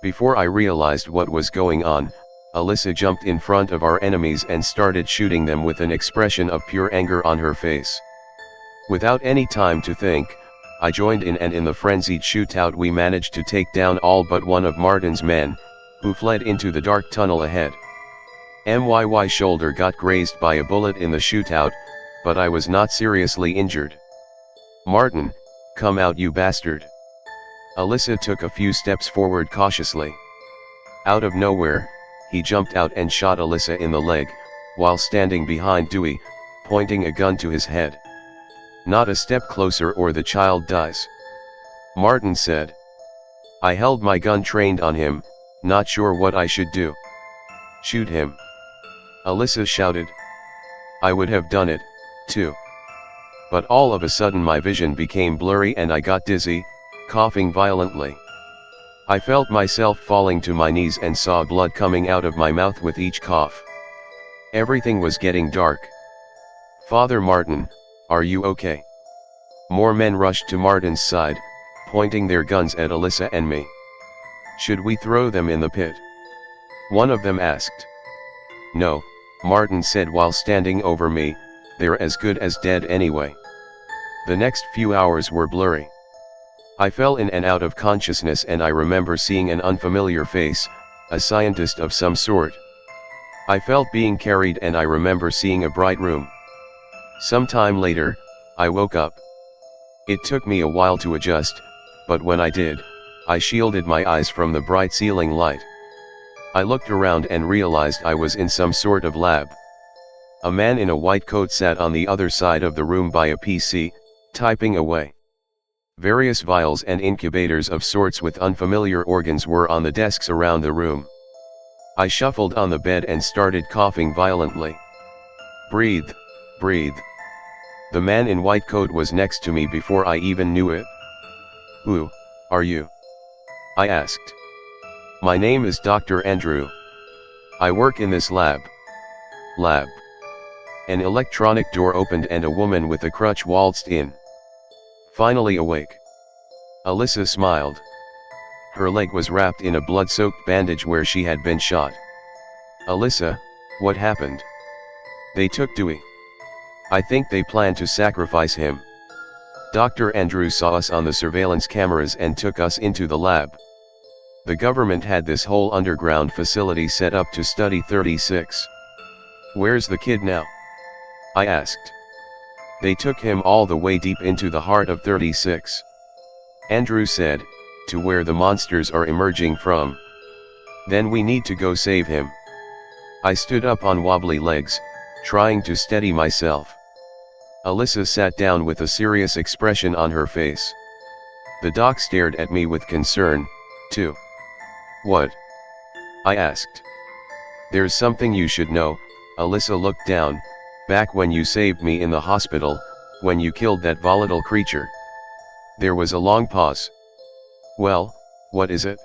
Before I realized what was going on, Alyssa jumped in front of our enemies and started shooting them with an expression of pure anger on her face. Without any time to think, I joined in, and in the frenzied shootout we managed to take down all but one of Martin's men, who fled into the dark tunnel ahead. MYY shoulder got grazed by a bullet in the shootout, but I was not seriously injured. Martin, come out, you bastard. Alyssa took a few steps forward cautiously. Out of nowhere, he jumped out and shot Alyssa in the leg, while standing behind Dewey, pointing a gun to his head. Not a step closer or the child dies. Martin said. I held my gun trained on him, not sure what I should do. Shoot him. Alyssa shouted. I would have done it, too. But all of a sudden my vision became blurry and I got dizzy, coughing violently. I felt myself falling to my knees and saw blood coming out of my mouth with each cough. Everything was getting dark. Father Martin, are you okay? More men rushed to Martin's side, pointing their guns at Alyssa and me. Should we throw them in the pit? One of them asked. No, Martin said while standing over me, they're as good as dead anyway. The next few hours were blurry. I fell in and out of consciousness and I remember seeing an unfamiliar face, a scientist of some sort. I felt being carried and I remember seeing a bright room. Sometime later, I woke up. It took me a while to adjust, but when I did, I shielded my eyes from the bright ceiling light. I looked around and realized I was in some sort of lab. A man in a white coat sat on the other side of the room by a PC, typing away. Various vials and incubators of sorts with unfamiliar organs were on the desks around the room. I shuffled on the bed and started coughing violently. Breathe, breathe. The man in white coat was next to me before I even knew it. Who are you? I asked. My name is Dr. Andrew. I work in this lab. Lab. An electronic door opened and a woman with a crutch waltzed in. Finally awake. Alyssa smiled. Her leg was wrapped in a blood-soaked bandage where she had been shot. Alyssa, what happened? They took Dewey. I think they planned to sacrifice him. Dr. Andrew saw us on the surveillance cameras and took us into the lab. The government had this whole underground facility set up to study 36. Where's the kid now? I asked. They took him all the way deep into the heart of 36. Andrew said, to where the monsters are emerging from. Then we need to go save him. I stood up on wobbly legs, trying to steady myself. Alyssa sat down with a serious expression on her face. The doc stared at me with concern, too. What? I asked. There's something you should know. Alyssa looked down. Back when you saved me in the hospital, when you killed that volatile creature. There was a long pause. Well, what is it?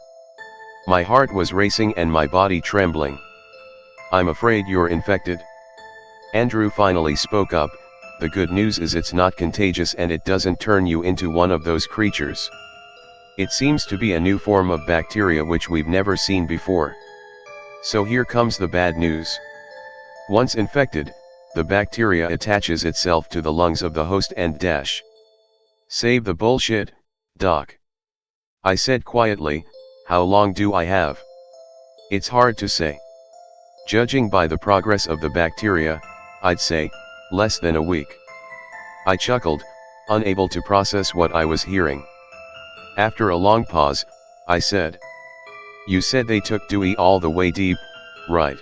My heart was racing and my body trembling. I'm afraid you're infected. Andrew finally spoke up. The good news is it's not contagious and it doesn't turn you into one of those creatures. It seems to be a new form of bacteria which we've never seen before. So here comes the bad news. Once infected, the bacteria attaches itself to the lungs of the host and dash. Save the bullshit, doc. I said quietly, how long do I have? It's hard to say. Judging by the progress of the bacteria, I'd say, less than a week. I chuckled, unable to process what I was hearing. After a long pause, I said. You said they took Dewey all the way deep, right?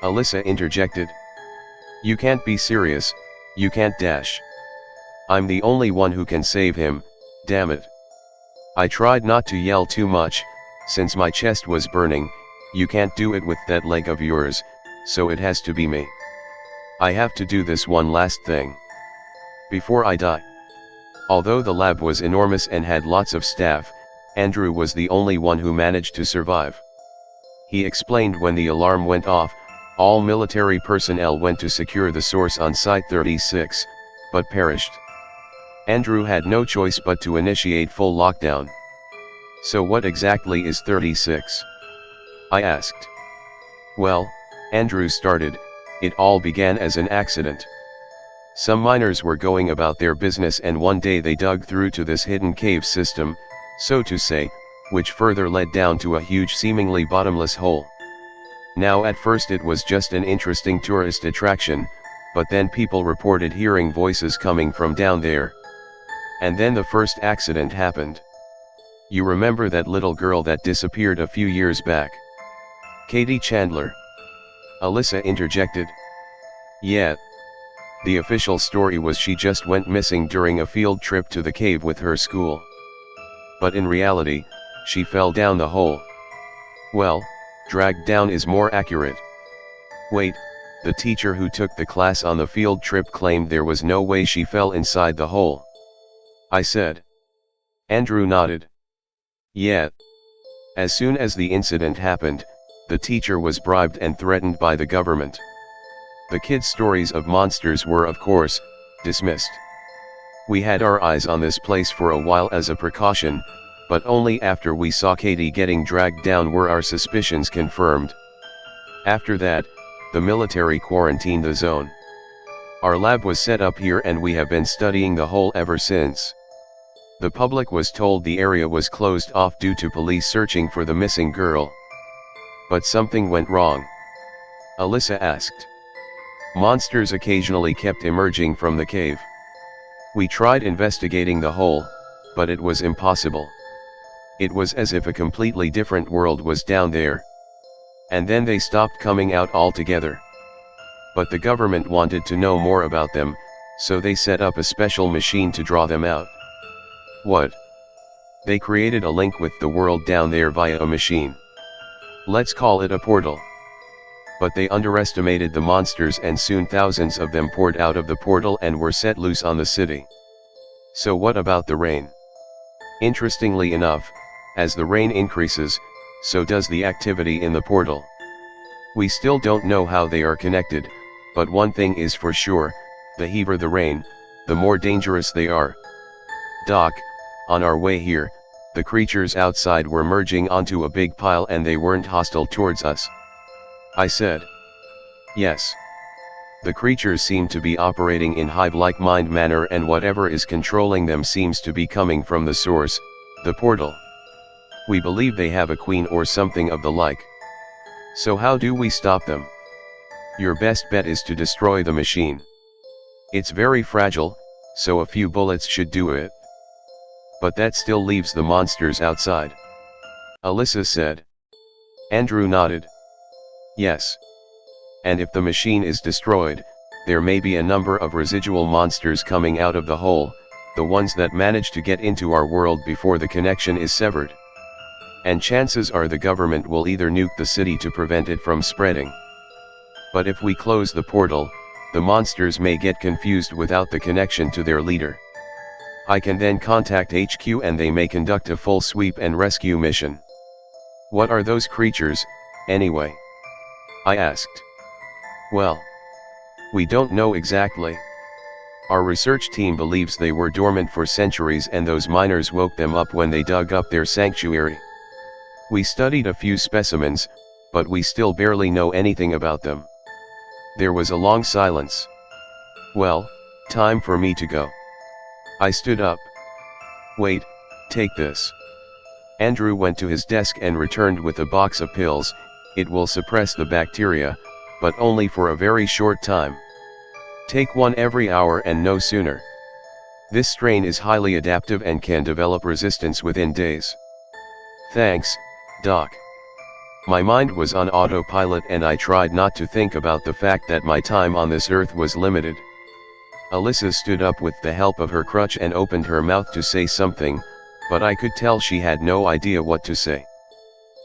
Alyssa interjected. You can't be serious, you can't dash. I'm the only one who can save him, damn it. I tried not to yell too much, since my chest was burning. You can't do it with that leg of yours, so it has to be me. I have to do this one last thing. Before I die. Although the lab was enormous and had lots of staff, Andrew was the only one who managed to survive. He explained when the alarm went off, all military personnel went to secure the source on Site 36, but perished. Andrew had no choice but to initiate full lockdown. So what exactly is 36? I asked. Well, Andrew started, it all began as an accident. Some miners were going about their business and one day they dug through to this hidden cave system, so to say, which further led down to a huge seemingly bottomless hole. Now at first it was just an interesting tourist attraction, but then people reported hearing voices coming from down there. And then the first accident happened. You remember that little girl that disappeared a few years back? Katie Chandler. Alyssa interjected. Yeah. The official story was she just went missing during a field trip to the cave with her school. But in reality, she fell down the hole. Well, dragged down is more accurate. Wait, the teacher who took the class on the field trip claimed there was no way she fell inside the hole. I said. Andrew nodded. Yeah. As soon as the incident happened, the teacher was bribed and threatened by the government. The kids' stories of monsters were of course, dismissed. We had our eyes on this place for a while as a precaution, but only after we saw Katie getting dragged down were our suspicions confirmed. After that, the military quarantined the zone. Our lab was set up here and we have been studying the hole ever since. The public was told the area was closed off due to police searching for the missing girl. But something went wrong. Alyssa asked. Monsters occasionally kept emerging from the cave. We tried investigating the hole, but it was impossible. It was as if a completely different world was down there. And then they stopped coming out altogether. But the government wanted to know more about them, so they set up a special machine to draw them out. What? They created a link with the world down there via a machine. Let's call it a portal. But they underestimated the monsters and soon thousands of them poured out of the portal and were set loose on the city. So what about the rain? Interestingly enough, as the rain increases, so does the activity in the portal. We still don't know how they are connected, but one thing is for sure, the heavier the rain, the more dangerous they are. Doc, on our way here, the creatures outside were merging onto a big pile and they weren't hostile towards us. I said. Yes. The creatures seem to be operating in hive-like mind manner and whatever is controlling them seems to be coming from the source, the portal. We believe they have a queen or something of the like. So how do we stop them? Your best bet is to destroy the machine. It's very fragile, so a few bullets should do it. But that still leaves the monsters outside. Alyssa said. Andrew nodded. Yes. And if the machine is destroyed, there may be a number of residual monsters coming out of the hole, the ones that manage to get into our world before the connection is severed. And chances are the government will either nuke the city to prevent it from spreading. But if we close the portal, the monsters may get confused without the connection to their leader. I can then contact HQ and they may conduct a full sweep and rescue mission. What are those creatures, anyway? I asked. Well, we don't know exactly. Our research team believes they were dormant for centuries and those miners woke them up when they dug up their sanctuary. We studied a few specimens, but we still barely know anything about them. There was a long silence. Well, time for me to go. I stood up. Wait, take this. Andrew went to his desk and returned with a box of pills. It will suppress the bacteria, but only for a very short time. Take one every hour and no sooner. This strain is highly adaptive and can develop resistance within days. Thanks, Doc. My mind was on autopilot and I tried not to think about the fact that my time on this earth was limited. Alyssa stood up with the help of her crutch and opened her mouth to say something, but I could tell she had no idea what to say.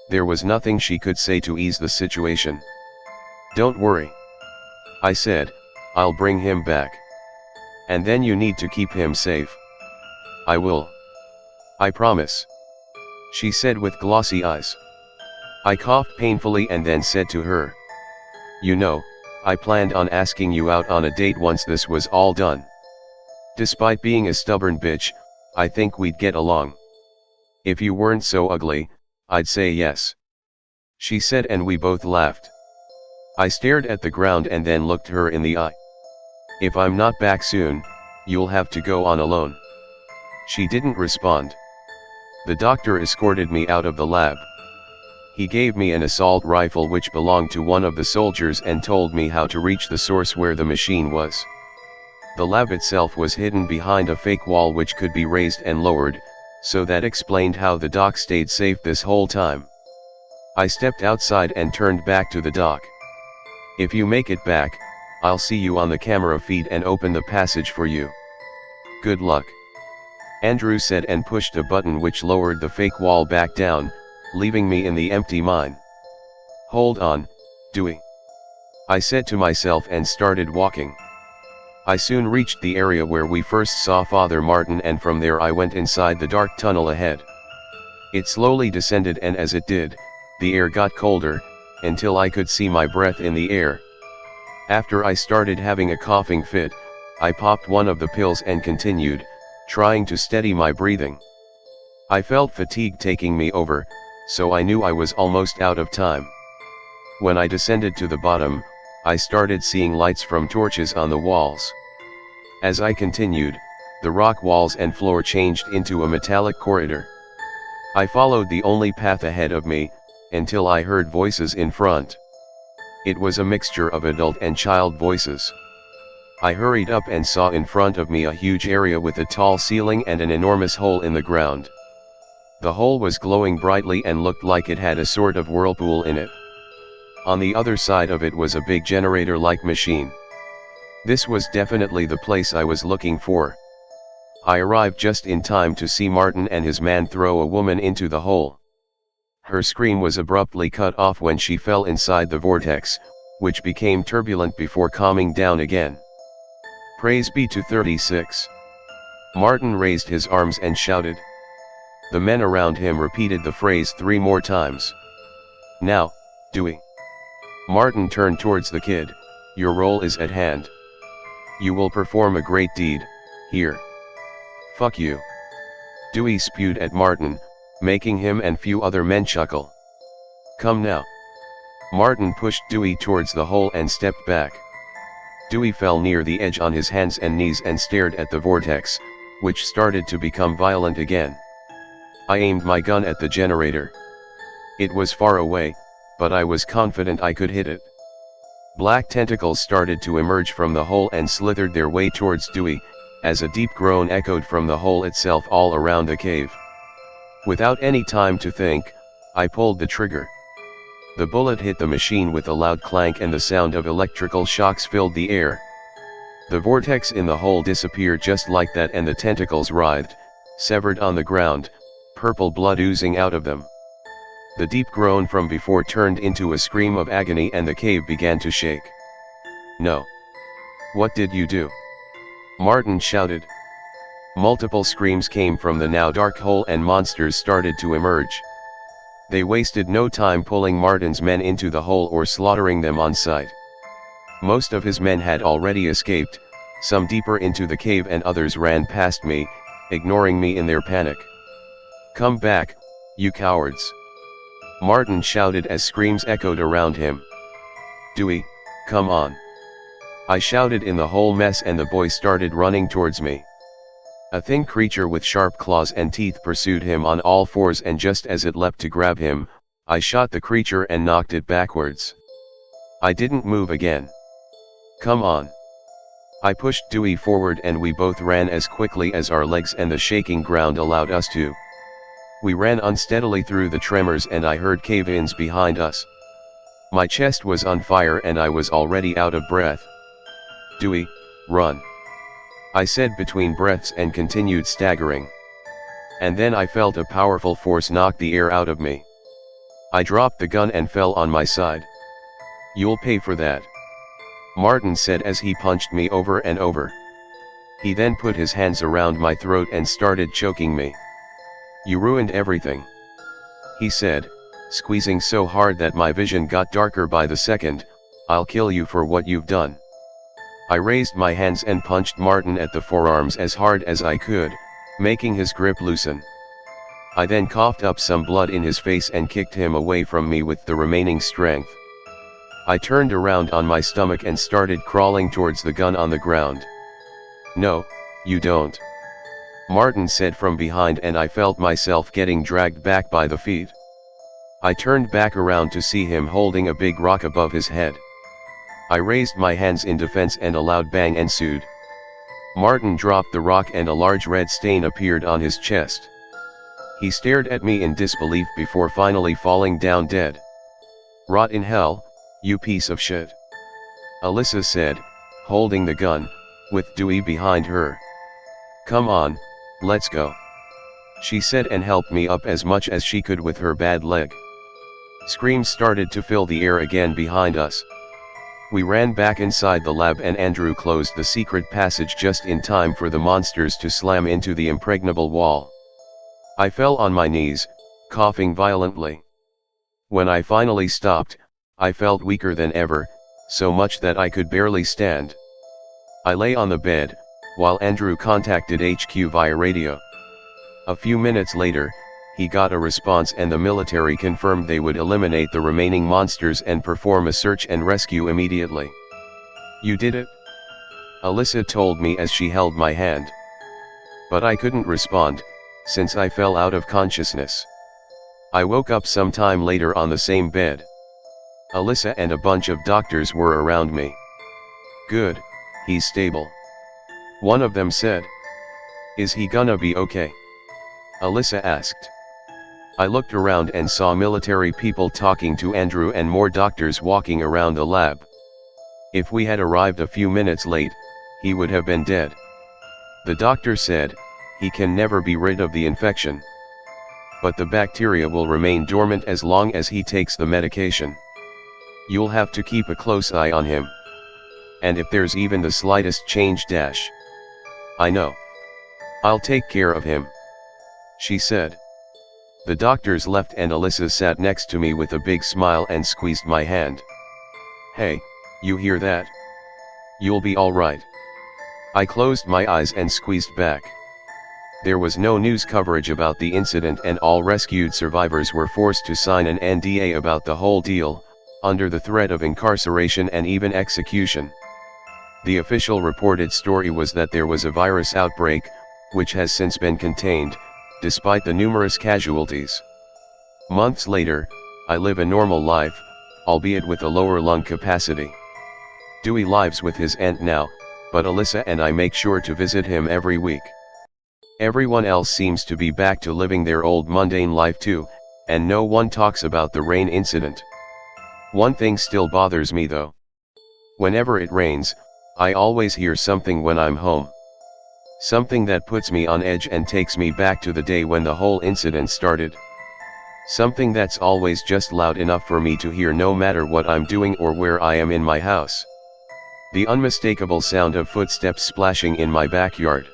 There was nothing she could say to ease the situation. Don't worry. I said, I'll bring him back. And then you need to keep him safe. I will. I promise. She said with glossy eyes. I coughed painfully and then said to her. You know, I planned on asking you out on a date once this was all done. Despite being a stubborn bitch, I think we'd get along. If you weren't so ugly, I'd say yes. She said and we both laughed. I stared at the ground and then looked her in the eye. If I'm not back soon, you'll have to go on alone. She didn't respond. The doctor escorted me out of the lab. He gave me an assault rifle which belonged to one of the soldiers and told me how to reach the source where the machine was. The lab itself was hidden behind a fake wall which could be raised and lowered, so that explained how the doc stayed safe this whole time. I stepped outside and turned back to the doc. If you make it back, I'll see you on the camera feed and open the passage for you. Good luck. Andrew said and pushed a button which lowered the fake wall back down, leaving me in the empty mine. Hold on, Dewey. I said to myself and started walking. I soon reached the area where we first saw Father Martin and from there I went inside the dark tunnel ahead. It slowly descended and as it did, the air got colder, until I could see my breath in the air. After I started having a coughing fit, I popped one of the pills and continued, trying to steady my breathing. I felt fatigue taking me over, so I knew I was almost out of time. When I descended to the bottom, I started seeing lights from torches on the walls. As I continued, the rock walls and floor changed into a metallic corridor. I followed the only path ahead of me, until I heard voices in front. It was a mixture of adult and child voices. I hurried up and saw in front of me a huge area with a tall ceiling and an enormous hole in the ground. The hole was glowing brightly and looked like it had a sort of whirlpool in it. On the other side of it was a big generator-like machine. This was definitely the place I was looking for. I arrived just in time to see Martin and his man throw a woman into the hole. Her scream was abruptly cut off when she fell inside the vortex, which became turbulent before calming down again. Praise be to 36. Martin raised his arms and shouted. The men around him repeated the phrase 3 more times. Now, Dewey. Martin turned towards the kid. Your role is at hand. You will perform a great deed, here. Fuck you. Dewey spewed at Martin, making him and few other men chuckle. Come now. Martin pushed Dewey towards the hole and stepped back. Dewey fell near the edge on his hands and knees and stared at the vortex, which started to become violent again. I aimed my gun at the generator. It was far away, but I was confident I could hit it. Black tentacles started to emerge from the hole and slithered their way towards Dewey, as a deep groan echoed from the hole itself all around the cave. Without any time to think, I pulled the trigger. The bullet hit the machine with a loud clank and the sound of electrical shocks filled the air. The vortex in the hole disappeared just like that, and the tentacles writhed, severed on the ground, purple blood oozing out of them. The deep groan from before turned into a scream of agony and the cave began to shake. "No. What did you do?" Martin shouted. Multiple screams came from the now dark hole and monsters started to emerge. They wasted no time pulling Martin's men into the hole or slaughtering them on sight. Most of his men had already escaped, some deeper into the cave and others ran past me, ignoring me in their panic. "Come back, you cowards!" Martin shouted as screams echoed around him. "Dewey, come on!" I shouted in the whole mess and the boy started running towards me. A thin creature with sharp claws and teeth pursued him on all fours, and just as it leapt to grab him, I shot the creature and knocked it backwards. I didn't move again. "Come on!" I pushed Dewey forward and we both ran as quickly as our legs and the shaking ground allowed us to. We ran unsteadily through the tremors and I heard cave-ins behind us. My chest was on fire and I was already out of breath. "Dewey, run!" I said between breaths and continued staggering. And then I felt a powerful force knock the air out of me. I dropped the gun and fell on my side. "You'll pay for that," Martin said as he punched me over and over. He then put his hands around my throat and started choking me. "You ruined everything," he said, squeezing so hard that my vision got darker by the second. "I'll kill you for what you've done." I raised my hands and punched Martin at the forearms as hard as I could, making his grip loosen. I then coughed up some blood in his face and kicked him away from me with the remaining strength. I turned around on my stomach and started crawling towards the gun on the ground. "No, you don't," Martin said from behind, and I felt myself getting dragged back by the feet. I turned back around to see him holding a big rock above his head. I raised my hands in defense and a loud bang ensued. Martin dropped the rock and a large red stain appeared on his chest. He stared at me in disbelief before finally falling down dead. "Rot in hell, you piece of shit," Alyssa said, holding the gun, with Dewey behind her. "Come on, let's go," she said and helped me up as much as she could with her bad leg. Screams started to fill the air again behind us. We ran back inside the lab and Andrew closed the secret passage just in time for the monsters to slam into the impregnable wall. I fell on my knees, coughing violently. When I finally stopped, I felt weaker than ever, so much that I could barely stand. I lay on the bed, while Andrew contacted HQ via radio. A few minutes later, he got a response and the military confirmed they would eliminate the remaining monsters and perform a search and rescue immediately. "You did it?" Alyssa told me as she held my hand. But I couldn't respond, since I fell out of consciousness. I woke up some time later on the same bed. Alyssa and a bunch of doctors were around me. "Good, he's stable," one of them said. "Is he gonna be okay?" Alyssa asked. I looked around and saw military people talking to Andrew and more doctors walking around the lab. If we had arrived a few minutes late, he would have been dead. The doctor said, he can never be rid of the infection. But the bacteria will remain dormant as long as he takes the medication. You'll have to keep a close eye on him. And if there's even the slightest change dash. I know. I'll take care of him, she said. The doctors left and Alyssa sat next to me with a big smile and squeezed my hand. "Hey, you hear that? You'll be all right." I closed my eyes and squeezed back. There was no news coverage about the incident and all rescued survivors were forced to sign an NDA about the whole deal, under the threat of incarceration and even execution. The official reported story was that there was a virus outbreak, which has since been contained, despite the numerous casualties. Months later, I live a normal life, albeit with a lower lung capacity. Dewey lives with his aunt now, but Alyssa and I make sure to visit him every week. Everyone else seems to be back to living their old mundane life too, and no one talks about the rain incident. One thing still bothers me though. Whenever it rains, I always hear something when I'm home. Something that puts me on edge and takes me back to the day when the whole incident started. Something that's always just loud enough for me to hear no matter what I'm doing or where I am in my house. The unmistakable sound of footsteps splashing in my backyard.